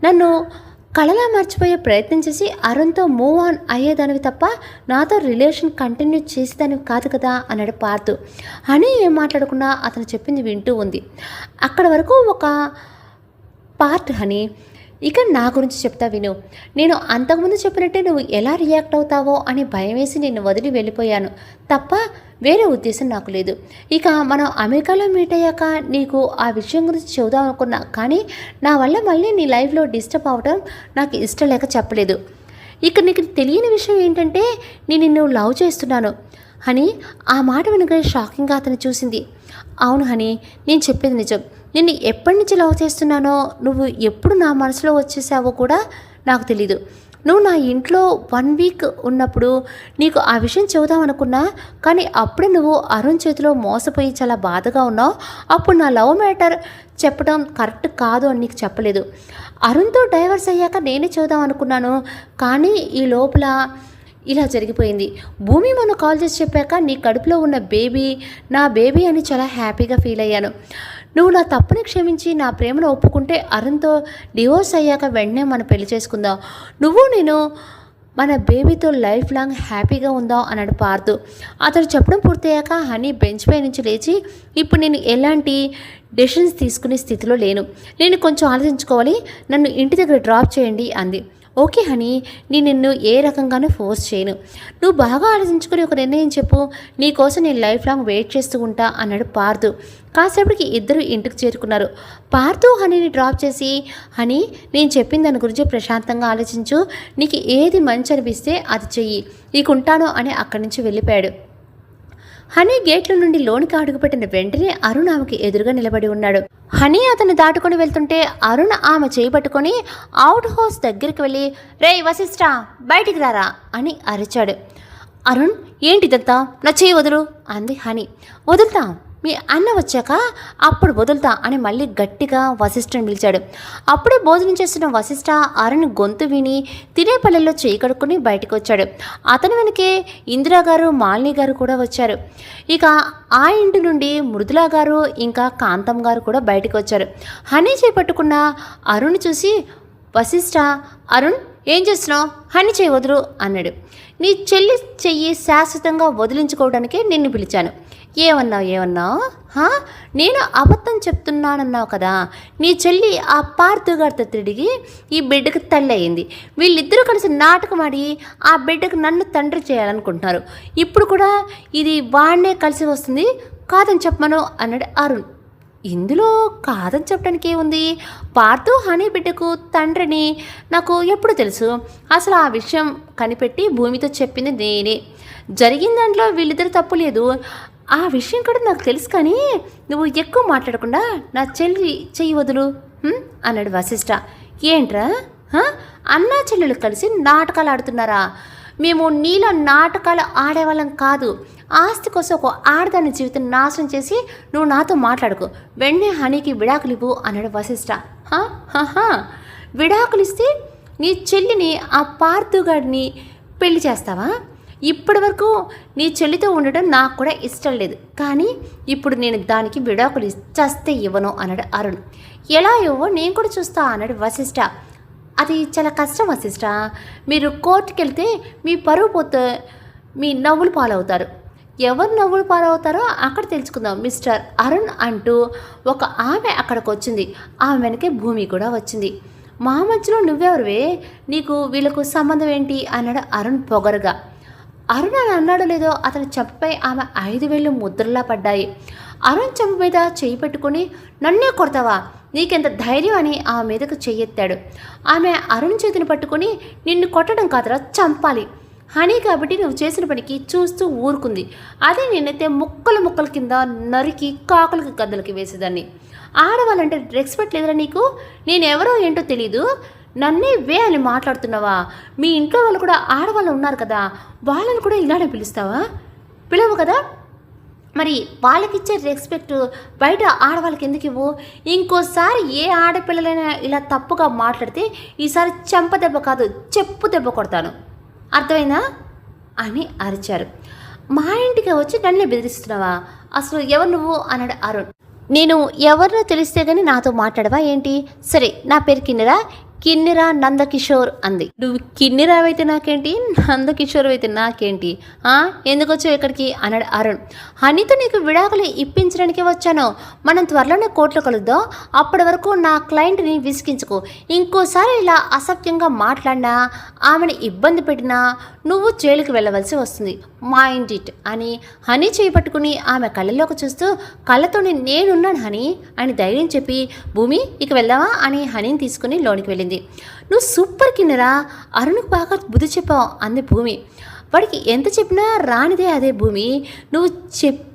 Speaker 1: నన్ను కళలా మర్చిపోయే ప్రయత్నం చేసి అరుణ్తో మూవ్ ఆన్ అయ్యేదానివి తప్ప నాతో రిలేషన్ కంటిన్యూ చేసేదానివి కాదు కదా అన్నాడు పార్థు. హనీ ఏం మాట్లాడకుండా అతను చెప్పింది వింటూ ఉంది. అక్కడ వరకు ఒక పార్ట్ హనీ. ఇక నా గురించి చెప్తా విను. నేను అంతకుముందు చెప్పినట్టే నువ్వు ఎలా రియాక్ట్ అవుతావో అని భయం వేసి నిన్ను వదిలి వెళ్ళిపోయాను తప్ప వేరే ఉద్దేశం నాకు లేదు. ఇక మనం అమెరికాలో మీట్ అయ్యాక నీకు ఆ విషయం గురించి చెబుదాం అనుకున్నా, కానీ నా వల్ల మళ్ళీ నీ లైఫ్లో డిస్టర్బ్ అవ్వడం నాకు ఇష్టం లేక చెప్పలేదు. ఇక నీకు తెలియని విషయం ఏంటంటే నేను నిన్ను లవ్ చేస్తున్నాను హనీ. ఆ మాట వినగానే షాకింగ్గా అతను చూసింది. అవును హనీ, నేను చెప్పేది నిజం. నిన్ను ఎప్పటి నుంచి లవ్ చేస్తున్నానో, నువ్వు ఎప్పుడు నా మనసులో వచ్చేసావో కూడా నాకు తెలీదు. నువ్వు నా ఇంట్లో 1 వీక్ ఉన్నప్పుడు నీకు ఆ విషయం చెబుదామనుకున్నా, కానీ అప్పుడే నువ్వు అరుణ్ చేతిలో మోసపోయి చాలా బాధగా ఉన్నావు. అప్పుడు నా లవ్ మ్యాటర్ చెప్పడం కరెక్ట్ కాదు అని నీకు చెప్పలేదు. అరుణ్తో డైవర్స్ అయ్యాక నేనే చెబుదాం అనుకున్నాను, కానీ ఈ లోపల ఇలా జరిగిపోయింది. భూమి మొన్న కాల్ చేసి చెప్పాక నీ కడుపులో ఉన్న బేబీ నా బేబీ అని చాలా హ్యాపీగా ఫీల్ అయ్యాను. నువ్వు నా తప్పుని క్షమించి నా ప్రేమను ఒప్పుకుంటే అరుణ్తో డివోర్స్ అయ్యాక వెంటనే మనం పెళ్లి చేసుకుందాం. నువ్వు నేను మన బేబీతో లైఫ్ లాంగ్ హ్యాపీగా ఉందాం అన్నాడు పార్థు. అతను చెప్పడం పూర్తయ్యాక హనీ బెంచ్ పై నుంచి లేచి, ఇప్పుడు నేను ఎలాంటి డెసిషన్స్ తీసుకునే స్థితిలో లేను, నేను కొంచెం ఆలోచించుకోవాలి, నన్ను ఇంటి దగ్గర డ్రాప్ చేయండి అంది. ఓకే హనీ, నేను నిన్ను ఏ రకంగానూ ఫోర్స్ చేయను. నువ్వు బాగా ఆలోచించుకొని ఒక నిర్ణయం చెప్పు, నీకోసం నేను లైఫ్ లాంగ్ వెయిట్ చేస్తూ ఉంటా అన్నాడు పార్థు. కాసేపటికి ఇద్దరు ఇంటికి చేరుకున్నారు. పార్థు హనీని డ్రాప్ చేసి, హనీ నేను చెప్పిన దాని గురించి ప్రశాంతంగా ఆలోచించు, నీకు ఏది మంచి అనిపిస్తే అది చెయ్యి, నీకుంటాను అని అక్కడి నుంచి వెళ్ళిపోయాడు. హనీ గేట్ల నుండి లోనికి అడుగుపెట్టిన వెంటనే అరుణ్ ఆమెకి ఎదురుగా నిలబడి ఉన్నాడు. హనీ అతను దాటుకొని వెళ్తుంటే అరుణ్ ఆమె చేపట్టుకొని అవుట్ హౌస్ దగ్గరికి వెళ్ళి, రే వశిష్ఠ బయటికి రారా అని అరిచాడు. అరుణ్ ఏంటిదంతా, నా చేయి వదులు అంది హనీ. వదులుతా, మీ అన్న వచ్చాక అప్పుడు వదులుతా అని మళ్ళీ గట్టిగా వశిష్ఠని పిలిచాడు. అప్పుడే భోజనం చేస్తున్న వశిష్ఠ అరుణ్ గొంతు విని తినే పల్లెల్లో చేయి కడుక్కుని బయటకు వచ్చాడు. అతని వెనకే ఇందిరా గారు, మాలిని గారు కూడా వచ్చారు. ఇక ఆ ఇంటి నుండి మృదులా గారు ఇంకా కాంతం గారు కూడా బయటకు వచ్చారు. హనీ చేపట్టుకున్న అరుణ్ చూసి, వశిష్ఠ, అరుణ్ ఏం చేస్తున్నావు, హనీ చేయి వదులు అన్నాడు. నీ చెల్లి చెయ్యి శాశ్వతంగా వదిలించుకోవడానికే నిన్ను పిలిచాను. ఏమన్నావు? నేను అబద్ధం చెప్తున్నానన్నావు కదా. నీ చెల్లి ఆ పార్థు గారితో తిరిగి ఈ బిడ్డకు తల్లి అయింది. వీళ్ళిద్దరూ కలిసి నాటకమాడి ఆ బిడ్డకు నన్ను తండ్రి చేయాలనుకుంటున్నారు. ఇప్పుడు కూడా ఇది వాడినే కలిసి వస్తుంది, కాదని చెప్పమను అన్నాడు అరుణ్. ఇందులో కాదని చెప్పడానికి ఏముంది, పార్థు హనీ బిడ్డకు తండ్రిని నాకు ఎప్పుడు తెలుసు. అసలు ఆ విషయం కనిపెట్టి భూమితో చెప్పింది నేనే. జరిగిన దాంట్లో వీళ్ళిద్దరు తప్పు లేదు, ఆ విషయం కూడా నాకు తెలుసు. కానీ నువ్వు ఎక్కువ మాట్లాడకుండా నా చెల్లి చెయ్యి వదులు అన్నాడు వశిష్ఠ. ఏంట్రా, అన్నా చెల్లెలు కలిసి నాటకాలు ఆడుతున్నారా? మేము నీలో నాటకాలు ఆడేవాళ్ళం కాదు. ఆస్తి కోసం ఒక ఆడదాని జీవితం నాశనం చేసి నువ్వు నాతో మాట్లాడుకో, వెంటనే హనీకి విడాకులు ఇవ్వు అన్నాడు వశిష్ఠ. విడాకులు ఇస్తే నీ చెల్లిని ఆ పార్థుగాడిని పెళ్లి చేస్తావా? ఇప్పటి వరకు నీ చెల్లితో ఉండడం నాకు కూడా ఇష్టం లేదు, కానీ ఇప్పుడు నేను దానికి విడాకులు ఇచ్చేస్తే ఇవ్వను అన్నాడు అరుణ్. ఎలా ఇవ్వో నేను కూడా చూస్తా అన్నాడు వశిష్ఠ. అది చాలా కష్టం వశిష్ఠ, మీరు కోర్టుకి వెళ్తే మీ పరువు పోతే మీ నవ్వులు పాలవుతారు. ఎవరు నవ్వులు పాలవుతారో అక్కడ తెలుసుకుందాం మిస్టర్ అరుణ్ అంటూ ఒక ఆమె అక్కడికి వచ్చింది. ఆమె వెనకే భూమి కూడా వచ్చింది. మా మధ్యలో నువ్వెవరివే, నీకు వీళ్ళకు సంబంధం ఏంటి అన్నాడు అరుణ్ పొగరుగా. అరుణ్ అని అన్నాడో లేదో అతని చెంపపై ఆమె 5 వేళ్ళు ముద్రలా పడ్డాయి. అరుణ్ చెంప మీద చెయ్యి పెట్టుకుని నన్నే కొడతావా, నీకెంత ధైర్యం అని ఆమె మీదకు చెయ్యెత్తాడు. ఆమె అరుణ్ చేతిని పట్టుకుని నిన్ను కొట్టడం కాదురా, చంపాలి. హనీ కాబట్టి నువ్వు చేసిన పనికి చూస్తూ ఊరుకుంది. అదే నేనైతే ముక్కల కింద నరికి కాకులకి గద్దలకి వేసేదాన్ని. ఆడవాళ్ళంటే రెస్పెక్ట్ లేదురా నీకు? నేనెవరో ఏంటో తెలీదు, నన్నే వే అని మాట్లాడుతున్నావా? మీ ఇంట్లో వాళ్ళు కూడా ఆడవాళ్ళు ఉన్నారు కదా, వాళ్ళని కూడా ఇలానే పిలుస్తావా? పిలవు కదా. మరి వాళ్ళకిచ్చే రెస్పెక్ట్ బయట ఆడవాళ్ళకి ఎందుకు ఇవ్వు? ఇంకోసారి ఏ ఆడపిల్లలైనా ఇలా తప్పుగా మాట్లాడితే ఈసారి చెంప దెబ్బ కాదు, చెప్పు దెబ్బ కొడతాను, అర్థమైందా అని అరిచారు. మా ఇంటికి వచ్చి నన్నే బెదిరిస్తున్నావా? అసలు ఎవరు నువ్వు అన్నాడు అరుణ్. నేను ఎవరినో తెలిస్తే గానీ నాతో మాట్లాడవా ఏంటి? సరే, నా పేరు కిన్నెర నందకిషోర్ అంది. నువ్వు కిన్నెరావు అయితే నాకేంటి, నందకిషోర్ అయితే నాకేంటి? ఎందుకు వచ్చావు ఇక్కడికి అన్నాడు అరుణ్. హనీతో నీకు విడాకులు ఇప్పించడానికి వచ్చాను. మనం త్వరలోనే కోర్టులో కలుద్దాం. అప్పటి వరకు నా క్లయింట్ని విసిగించుకో. ఇంకోసారి ఇలా అసభ్యంగా మాట్లాడినా, ఆమెను ఇబ్బంది పెట్టినా నువ్వు జైలుకి వెళ్ళవలసి వస్తుంది. మైండ్ ఇట్ అని హనీ చేపట్టుకుని ఆమె కళ్ళలోకి చూస్తూ కళ్ళతోనే నేనున్నాను హనీ అని ధైర్యం చెప్పి భూమి ఇక వెళ్దావా అని హనీని తీసుకుని లోనికి వెళ్ళింది. నువ్వు సూపర్ కిన్నెరా, అరుణ్కు బాగా బుద్ధి చెప్పావు అంది భూమి. వాడికి ఎంత చెప్పినా రానిదే అదే భూమి. నువ్వు చెప్తే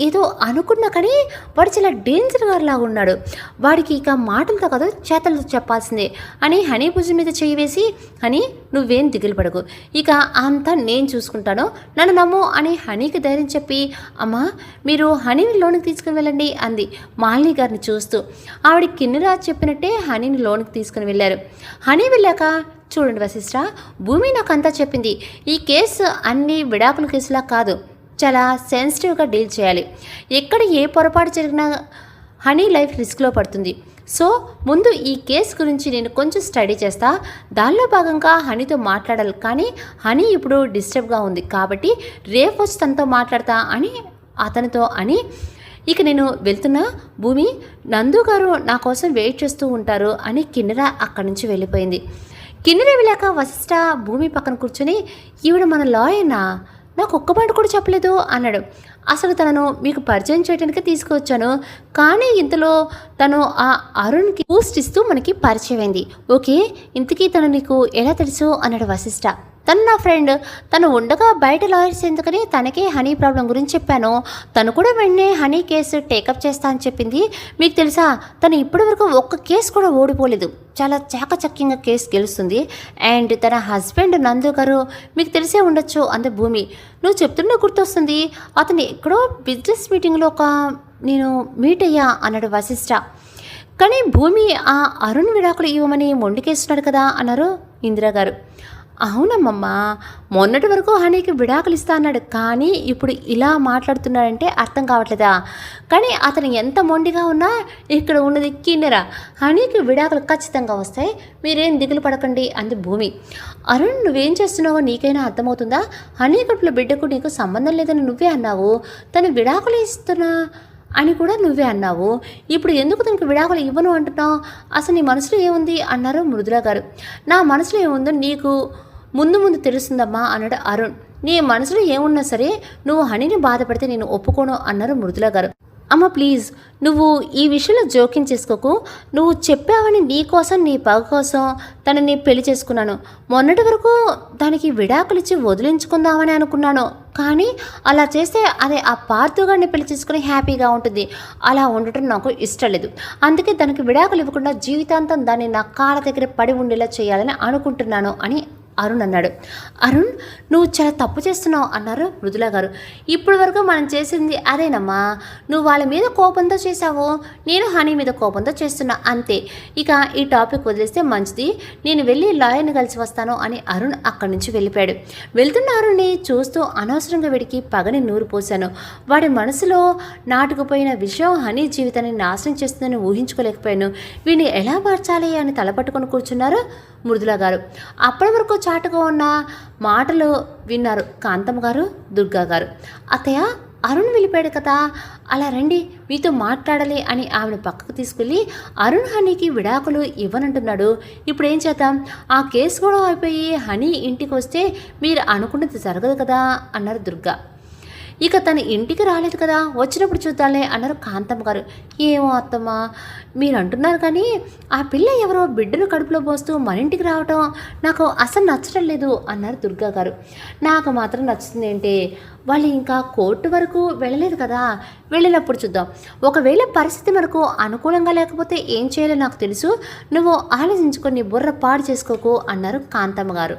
Speaker 1: ఏదో అనుకున్నా కానీ వాడు చాలా డేంజర్ గారిలాగా ఉన్నాడు. వాడికి ఇక మాటలతో కాదు చేతలతో చెప్పాల్సిందే అని హనీ భుజం మీద చేయి వేసి, హనీ నువ్వేం దిగులు పడకు, ఇక అంతా నేను చూసుకుంటాను, నన్ను నమ్ము అని హనీకి ధైర్యం చెప్పి, అమ్మా మీరు హనీని లోనికి తీసుకుని వెళ్ళండి అంది మాలిని గారిని చూస్తూ. ఆవిడ కిన్నెరా చెప్పినట్టే హనీని లోనికి తీసుకుని వెళ్ళారు. హనీ వెళ్ళాక, చూడండి వశిష్ఠ, భూమి నాకంతా చెప్పింది. ఈ కేసు అన్ని విడాకుల కేసులా కాదు, చాలా సెన్సిటివ్గా డీల్ చేయాలి. ఎక్కడ ఏ పొరపాటు జరిగినా హనీ లైఫ్ రిస్క్లో పడుతుంది. సో ముందు ఈ కేసు గురించి నేను కొంచెం స్టడీ చేస్తా, దానిలో భాగంగా హనీతో మాట్లాడాలి. కానీ హనీ ఇప్పుడు డిస్టర్బ్గా ఉంది కాబట్టి రేపు వచ్చి తనతో మాట్లాడతా అని అతనితో అని, ఇక నేను వెళ్తున్నా భూమి, నందు గారు నా కోసం వెయిట్ చేస్తూ ఉంటారు అని కిన్నెర అక్కడి నుంచి వెళ్ళిపోయింది. కిన్నెర వెళ్ళాక వశిష్ఠ భూమి పక్కన కూర్చొని, ఈవిడ మన లాయర్నా, నాకు ఒక్క మాట కూడా చెప్పలేదు అన్నాడు. అసలు తనను మీకు పరిచయం చేయడానికి తీసుకువచ్చాను, కానీ ఇంతలో తను ఆ అరుణ్కి బూస్ట్ ఇస్తూ మనకి పరిచయం అయింది. ఓకే, ఇంతకీ తను నీకు ఎలా తెలుసు అన్నాడు వశిష్ఠ. తను నా ఫ్రెండ్, తను ఉండగా బయట లాయర్స్ ఎందుకని తనకే హనీ ప్రాబ్లం గురించి చెప్పాను. తను కూడా వెంటనే హనీ కేసు టేకప్ చేస్తా అని చెప్పింది. మీకు తెలుసా, తను ఇప్పటి వరకు ఒక్క కేసు కూడా ఓడిపోలేదు, చాలా చాకచక్యంగా కేసు గెలుస్తుంది. అండ్ తన హస్బెండ్ నందు గారు మీకు తెలిసే ఉండొచ్చు అంది భూమి. నువ్వు చెప్తున్నా గుర్తొస్తుంది, అతను ఎక్కడో బిజినెస్ మీటింగ్లో నేను మీట్ అయ్యా అన్నాడు వశిష్ఠ. కానీ భూమి ఆ అరుణ్ విడాకులు ఇవ్వమని మొండికేస్తున్నాడు కదా అన్నారు ఇందిరాగారు. అవునమ్మమ్మ, మొన్నటి వరకు హనీకి విడాకులు ఇస్తా అన్నాడు, కానీ ఇప్పుడు ఇలా మాట్లాడుతున్నాడంటే అర్థం కావట్లేదా? కానీ అతను ఎంత మొండిగా ఉన్నా ఇక్కడ ఉన్నది కిన్నెర, హనీకి విడాకులు ఖచ్చితంగా వస్తాయి, మీరేం దిగులు పడకండి అంది భూమి. అరుణ్ నువ్వేం చేస్తున్నావో నీకైనా అర్థమవుతుందా? హనీ కడుపులో బిడ్డకు నీకు సంబంధం లేదని నువ్వే అన్నావు, తను విడాకులు ఇస్తున్నా అని కూడా నువ్వే అన్నావు, ఇప్పుడు ఎందుకు తనకు విడాకులు ఇవ్వను అంటున్నావు? అసలు నీ మనసులో ఏముంది అన్నారు మృదుల గారు. నా మనసులో ఏముందో నీకు ముందు తెలుస్తుందమ్మా అన్నాడు అరుణ్. నీ మనసులో ఏమున్నా సరే నువ్వు హనీని బాధపడితే నేను ఒప్పుకోను అన్నారు మృదుల గారు. అమ్మ ప్లీజ్, నువ్వు ఈ విషయంలో జోక్యం చేసుకోకు. నువ్వు చెప్పావని నీ కోసం, నీ పగ కోసం తనని పెళ్లి చేసుకున్నాను. మొన్నటి వరకు దానికి విడాకులు ఇచ్చి వదిలించుకుందామని అనుకున్నాను, కానీ అలా చేస్తే అదే ఆ పార్థుగాడిని పెళ్లి చేసుకుని హ్యాపీగా ఉంటుంది. అలా ఉండటం నాకు ఇష్టం లేదు. అందుకే దానికి విడాకులు ఇవ్వకుండా జీవితాంతం దాన్ని నా కాళ్ళ దగ్గర పడి ఉండేలా చేయాలని అనుకుంటున్నాను అని అరుణ్ అన్నాడు. అరుణ్ నువ్వు చాలా తప్పు చేస్తున్నావు అన్నారు మృదుల గారు. ఇప్పటి వరకు మనం చేసింది అదేనమ్మా, నువ్వు వాళ్ళ మీద కోపంతో చేశావు, నేను హనీ మీద కోపంతో చేస్తున్నా అంతే. ఇక ఈ టాపిక్ వదిలేస్తే మంచిది, నేను వెళ్ళి లాయర్ని కలిసి వస్తాను అని అరుణ్ అక్కడి నుంచి వెళ్ళిపోయాడు. వెళ్తున్న అరుణ్ని చూస్తూ అనవసరంగా వీడికి పగని నూరు పోశాను. వాడి మనసులో నాటుకుపోయిన విషయం హనీ జీవితాన్ని నాశనం చేస్తుందని ఊహించుకోలేకపోయాను. వీడిని ఎలా మార్చాలి అని తలపట్టుకొని కూర్చున్నారు మృదుల గారు. అప్పటి వరకు చాటుగా ఉన్న మాటలు విన్నారు కాంతమ్మ గారు, దుర్గా గారు. అత్తయ్య, అరుణ్ వెళ్ళిపోయాడు కదా, అలా రండి మీతో మాట్లాడాలి అని ఆమెను పక్కకు తీసుకెళ్ళి అరుణ్ హనీకి విడాకులు ఇవ్వనంటున్నాడు. ఇప్పుడు ఏం చేద్దాం? ఆ కేసు కూడా అయిపోయి హనీ ఇంటికి వస్తే మీరు అనుకున్నది జరగదు కదా అన్నారు దుర్గా. ఇక తన ఇంటికి రాలేదు కదా, వచ్చినప్పుడు చూద్దాంలే అన్నారు కాంతమ్మ గారు. ఏమో అత్తమ్మ, మీరు అంటున్నారు కానీ ఆ పిల్ల ఎవరో బిడ్డను కడుపులో పోస్తూ మన ఇంటికి రావటం నాకు అసలు నచ్చడం లేదు అన్నారు దుర్గా గారు. నాకు మాత్రం నచ్చుతుంది ఏంటి, వాళ్ళు ఇంకా కోర్టు వరకు వెళ్ళలేదు కదా, వెళ్ళినప్పుడు చూద్దాం. ఒకవేళ పరిస్థితి మనకు అనుకూలంగా లేకపోతే ఏం చేయాలో నాకు తెలుసు, నువ్వు ఆలోచించుకొని బుర్ర పాడు చేసుకోకు అన్నారు కాంతమ్మ గారు.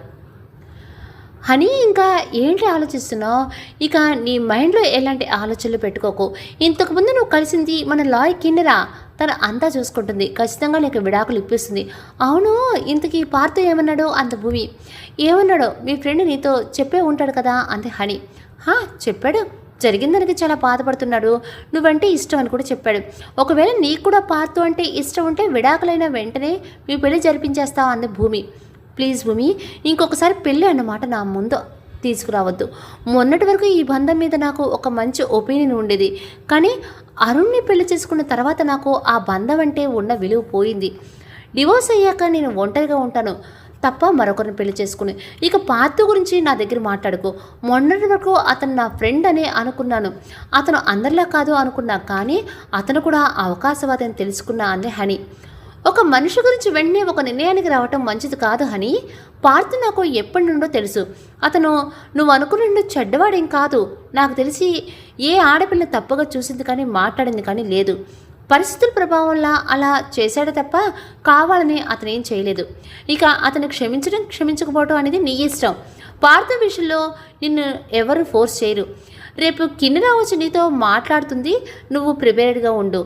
Speaker 1: హనీ, ఇంకా ఏంటి ఆలోచిస్తున్నావు? ఇక నీ మైండ్లో ఎలాంటి ఆలోచనలు పెట్టుకోకు. ఇంతకుముందు నువ్వు కలిసింది మన లాయ్ కిన్నెరా, తను అంతా చూసుకుంటుంది, ఖచ్చితంగా నీకు విడాకులు ఇప్పిస్తుంది. అవును, ఇంతకీ పార్తో ఏమన్నాడు అంత భూమి? ఏమన్నాడో మీ ఫ్రెండ్ నీతో చెప్పే ఉంటాడు కదా అంతే హనీ. చెప్పాడు, జరిగిందానికి చాలా బాధపడుతున్నాడు, నువ్వంటే ఇష్టం అని కూడా చెప్పాడు. ఒకవేళ నీకు కూడా పార్తో అంటే ఇష్టం ఉంటే విడాకులైన వెంటనే మీ పెళ్లి జరిపించేస్తావు అంది భూమి. ప్లీజ్ భూమి, ఇంకొకసారి పెళ్ళి అన్నమాట నా ముందు తీసుకురావద్దు. మొన్నటి వరకు ఈ బంధం మీద నాకు ఒక మంచి ఒపీనియన్ ఉండేది, కానీ అరుణ్ని పెళ్లి చేసుకున్న తర్వాత నాకు ఆ బంధం అంటే ఉన్న విలువ పోయింది. డివోర్స్ అయ్యాక నేను ఒంటరిగా ఉంటాను తప్ప మరొకరిని పెళ్లి చేసుకుని. ఇక పార్తు గురించి నా దగ్గర మాట్లాడుకో. మొన్నటి వరకు అతను నా ఫ్రెండ్ అనే అనుకున్నాను, అతను అందరిలా కాదు అనుకున్నా, కానీ అతను కూడా అవకాశవాది అని తెలుసుకున్నా అంది హనీ. ఒక మనిషి గురించి వెంటనే ఒక నిర్ణయానికి రావటం మంచిది కాదు హనీ. పార్తు నాకు ఎప్పటి నుండో తెలుసు, అతను నువ్వు అనుకున్న చెడ్డవాడేం కాదు. నాకు తెలిసి ఏ ఆడపిల్ల తప్పుగా చూసింది కానీ మాట్లాడింది కానీ లేదు. పరిస్థితుల ప్రభావం వల్ల అలా చేశాడు తప్ప కావాలని అతను ఏం చేయలేదు. ఇక అతను క్షమించడం క్షమించకపోవడం అనేది నీ ఇష్టం. పార్తు విషయంలో నిన్ను ఎవరు ఫోర్స్ చేయరు. రేపు కిన్నెరా వచ్చి నీతో మాట్లాడుతుంది, నువ్వు ప్రిపేర్డ్గా ఉండు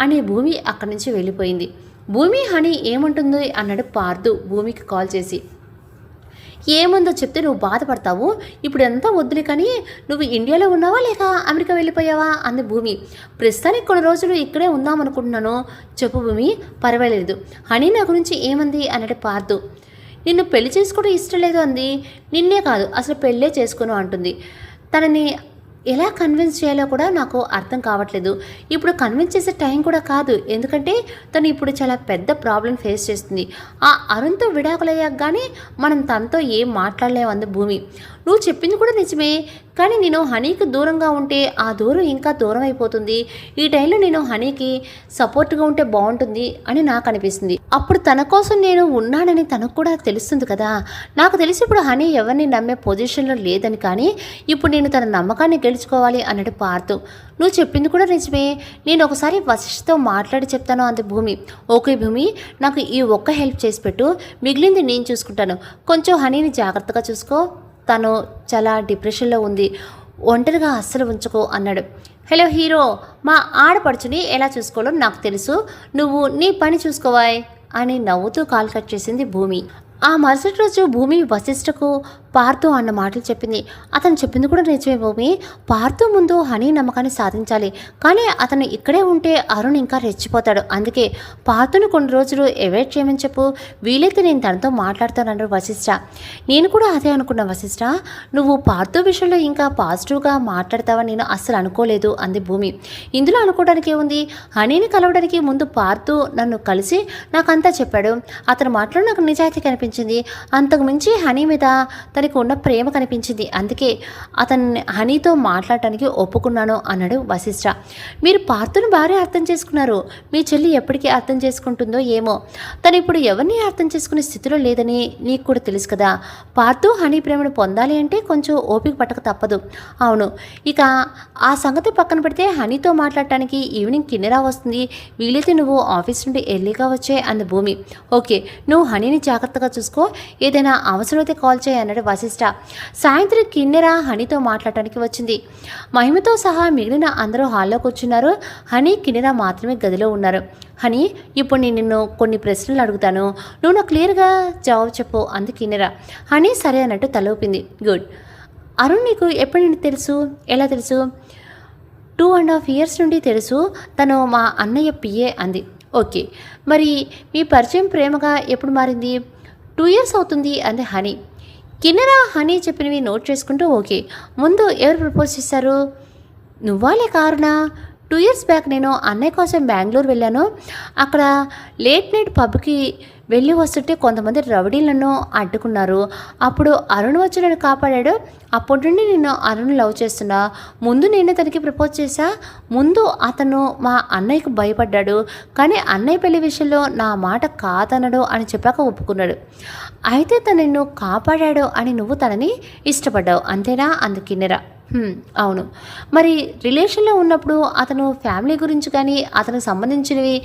Speaker 1: అని భూమి అక్కడి నుంచి వెళ్ళిపోయింది. భూమి, హనీ ఏముంటుంది అన్నాడు పార్దు భూమికి కాల్ చేసి. ఏముందో చెప్తే నువ్వు బాధపడతావు, ఇప్పుడు ఎంత వద్దులే, కానీ నువ్వు ఇండియాలో ఉన్నావా లేక అమెరికా వెళ్ళిపోయావా అంది భూమి. ప్రస్తుతానికి కొన్ని రోజులు ఇక్కడే ఉందాం అనుకుంటున్నాను. చెప్పు భూమి, పర్వాలేదు. హనీ నా గురించి ఏమంది అన్నాడు పార్దు. నిన్ను పెళ్లి చేసుకోవడం ఇష్టం లేదు అంది. నిన్నే కాదు, అసలు పెళ్ళే చేసుకోను అంటుంది. తనని ఎలా కన్విన్స్ చేయాలో కూడా నాకు అర్థం కావట్లేదు. ఇప్పుడు కన్విన్స్ చేసే టైం కూడా కాదు, ఎందుకంటే తను ఇప్పుడు చాలా పెద్ద ప్రాబ్లం ఫేస్ చేస్తుంది. ఆ అరుణ్తో విడాకులయ్యాక కానీ మనం తనతో ఏం మాట్లాడలేము అంది భూమి. నువ్వు చెప్పింది కూడా నిజమే, కానీ నేను హనీకి దూరంగా ఉంటే ఆ దూరం ఇంకా దూరం అయిపోతుంది. ఈ టైంలో నేను హనీకి సపోర్ట్గా ఉంటే బాగుంటుంది అని నాకు అనిపిస్తుంది. అప్పుడు తన కోసం నేను ఉన్నానని తనకు కూడా తెలుస్తుంది కదా. నాకు తెలిసి ఇప్పుడు హనీ ఎవరిని నమ్మే పొజిషన్లో లేదని, కానీ ఇప్పుడు నేను తన నమ్మకాన్ని గెలుచుకోవాలి అన్నట్టు పార్తు. నువ్వు చెప్పింది కూడా నిజమే, నేను ఒకసారి వశిష్ఠతో మాట్లాడి చెప్తాను అంది భూమి. ఓకే భూమి, నాకు ఈ ఒక్క హెల్ప్ చేసి పెట్టు, మిగిలింది నేను చూసుకుంటాను. కొంచెం హనీని జాగ్రత్తగా చూసుకో, తను చాలా డిప్రెషన్లో ఉంది, ఒంటరిగా అస్సలు ఉంచుకో అన్నాడు. హలో హీరో, మా ఆడపడుచుని ఎలా చూసుకోవాలో నాకు తెలుసు, నువ్వు నీ పని చూసుకోవాయ్ అని నవ్వుతూ కాల్ కట్ చేసింది భూమి. ఆ మరుసటి రోజు భూమి వశిష్ఠకు పార్తు అన్న మాటలు చెప్పింది. అతను చెప్పింది కూడా నిజమే భూమి. పార్తు ముందు హనీ నమ్మకాన్ని సాధించాలి, కానీ అతను ఇక్కడే ఉంటే అరుణ్ ఇంకా రెచ్చిపోతాడు. అందుకే పార్తును కొన్ని రోజులు అవాయిడ్ చేయమని చెప్పు, వీలైతే నేను తనతో మాట్లాడతానన్నారు వశిష్ఠ. నేను కూడా అదే అనుకున్నా వశిష్ఠ, నువ్వు పార్తు విషయంలో ఇంకా పాజిటివ్గా మాట్లాడతావని నేను అస్సలు అనుకోలేదు అంది భూమి. ఇందులో అనుకోవడానికి ఏముంది, హనీని కలవడానికి ముందు పార్తు నన్ను కలిసి నాకంతా చెప్పాడు. అతని మాటలో నాకు నిజాయితీ కనిపించింది, అంతకు మించి హనీ మీద తనకు ఉన్న ప్రేమ కనిపించింది. అందుకే అతన్ని హనీతో మాట్లాడటానికి ఒప్పుకున్నాను అన్నాడు వశిష్ఠ. మీరు పార్తును బాగా అర్థం చేసుకున్నారు, మీ చెల్లి ఎప్పటికీ అర్థం చేసుకుంటుందో ఏమో. తను ఇప్పుడు ఎవరిని అర్థం చేసుకునే స్థితిలో లేదని నీకు కూడా తెలుసు కదా. పార్తు హనీ ప్రేమను పొందాలి అంటే కొంచెం ఓపిక పట్టక తప్పదు. అవును, ఇక ఆ సంగతి పక్కన పెడితే హనీతో మాట్లాడటానికి ఈవినింగ్ కిన్నెరా వస్తుంది, వీలైతే నువ్వు ఆఫీస్ నుండి ఎర్లీగా వచ్చే అంది భూమి. ఓకే, నువ్వు హనీని జాగ్రత్తగా చూసుకో, ఏదైనా అవసరమైతే కాల్ చేయి అన్నాడు వశిష్ఠ. సాయంత్రం కిన్నెరా హనీతో మాట్లాడటానికి వచ్చింది. మహిమతో సహా మిగిలిన అందరూ హాల్లో కూర్చున్నారు. హనీ, కిన్నెరా మాత్రమే గదిలో ఉన్నారు. హనీ, ఇప్పుడు నేను నిన్ను కొన్ని ప్రశ్నలు అడుగుతాను, నువ్వు నాకు క్లియర్గా జవాబు చెప్పు అంది కిన్నెరా. హనీ సరే అన్నట్టు తల ఊపింది. గుడ్. అరుణ్ నీకు ఎప్పటి నుండి తెలుసు, ఎలా తెలుసు? 2.5 years నుండి తెలుసు, తను మా అన్నయ్య పిఏ అంది. ఓకే, మరి మీ పరిచయం ప్రేమగా ఎప్పుడు మారింది? 2 years అవుతుంది అంది హనీ. కిన్నెరా హనీ చెప్పినవి నోట్ చేసుకుంటూ ఓకే. ముందు ఎవరు ప్రపోజ్ చేశారు? నువ్వా లేక అరుణా? 2 ఇయర్స్ బ్యాక్ నేను అన్నయ్య కోసం బెంగళూరు వెళ్ళాను. అక్కడ లేట్ నైట్ పబ్కి వెళ్ళి వస్తుంటే కొంతమంది రౌడీలు నన్ను అడ్డుకున్నారు. అప్పుడు అరుణ్ వచ్చి నన్ను కాపాడాడు. అప్పటి నుండి నేను అరుణ్ లవ్ చేస్తున్నా. ముందు నేనే తనకి ప్రపోజ్ చేశా. ముందు అతను మా అన్నయ్యకు భయపడ్డాడు. కానీ అన్నయ్య పెళ్లి విషయంలో నా మాట కాదనడు అని చెప్పాక ఒప్పుకున్నాడు. అయితే తను నిన్ను కాపాడాడు అని నువ్వు తనని ఇష్టపడ్డావు అంతేనా? అంది కిన్నెర. అవును. మరి రిలేషన్లో ఉన్నప్పుడు అతను ఫ్యామిలీ గురించి కానీ అతనికి సంబంధించినవి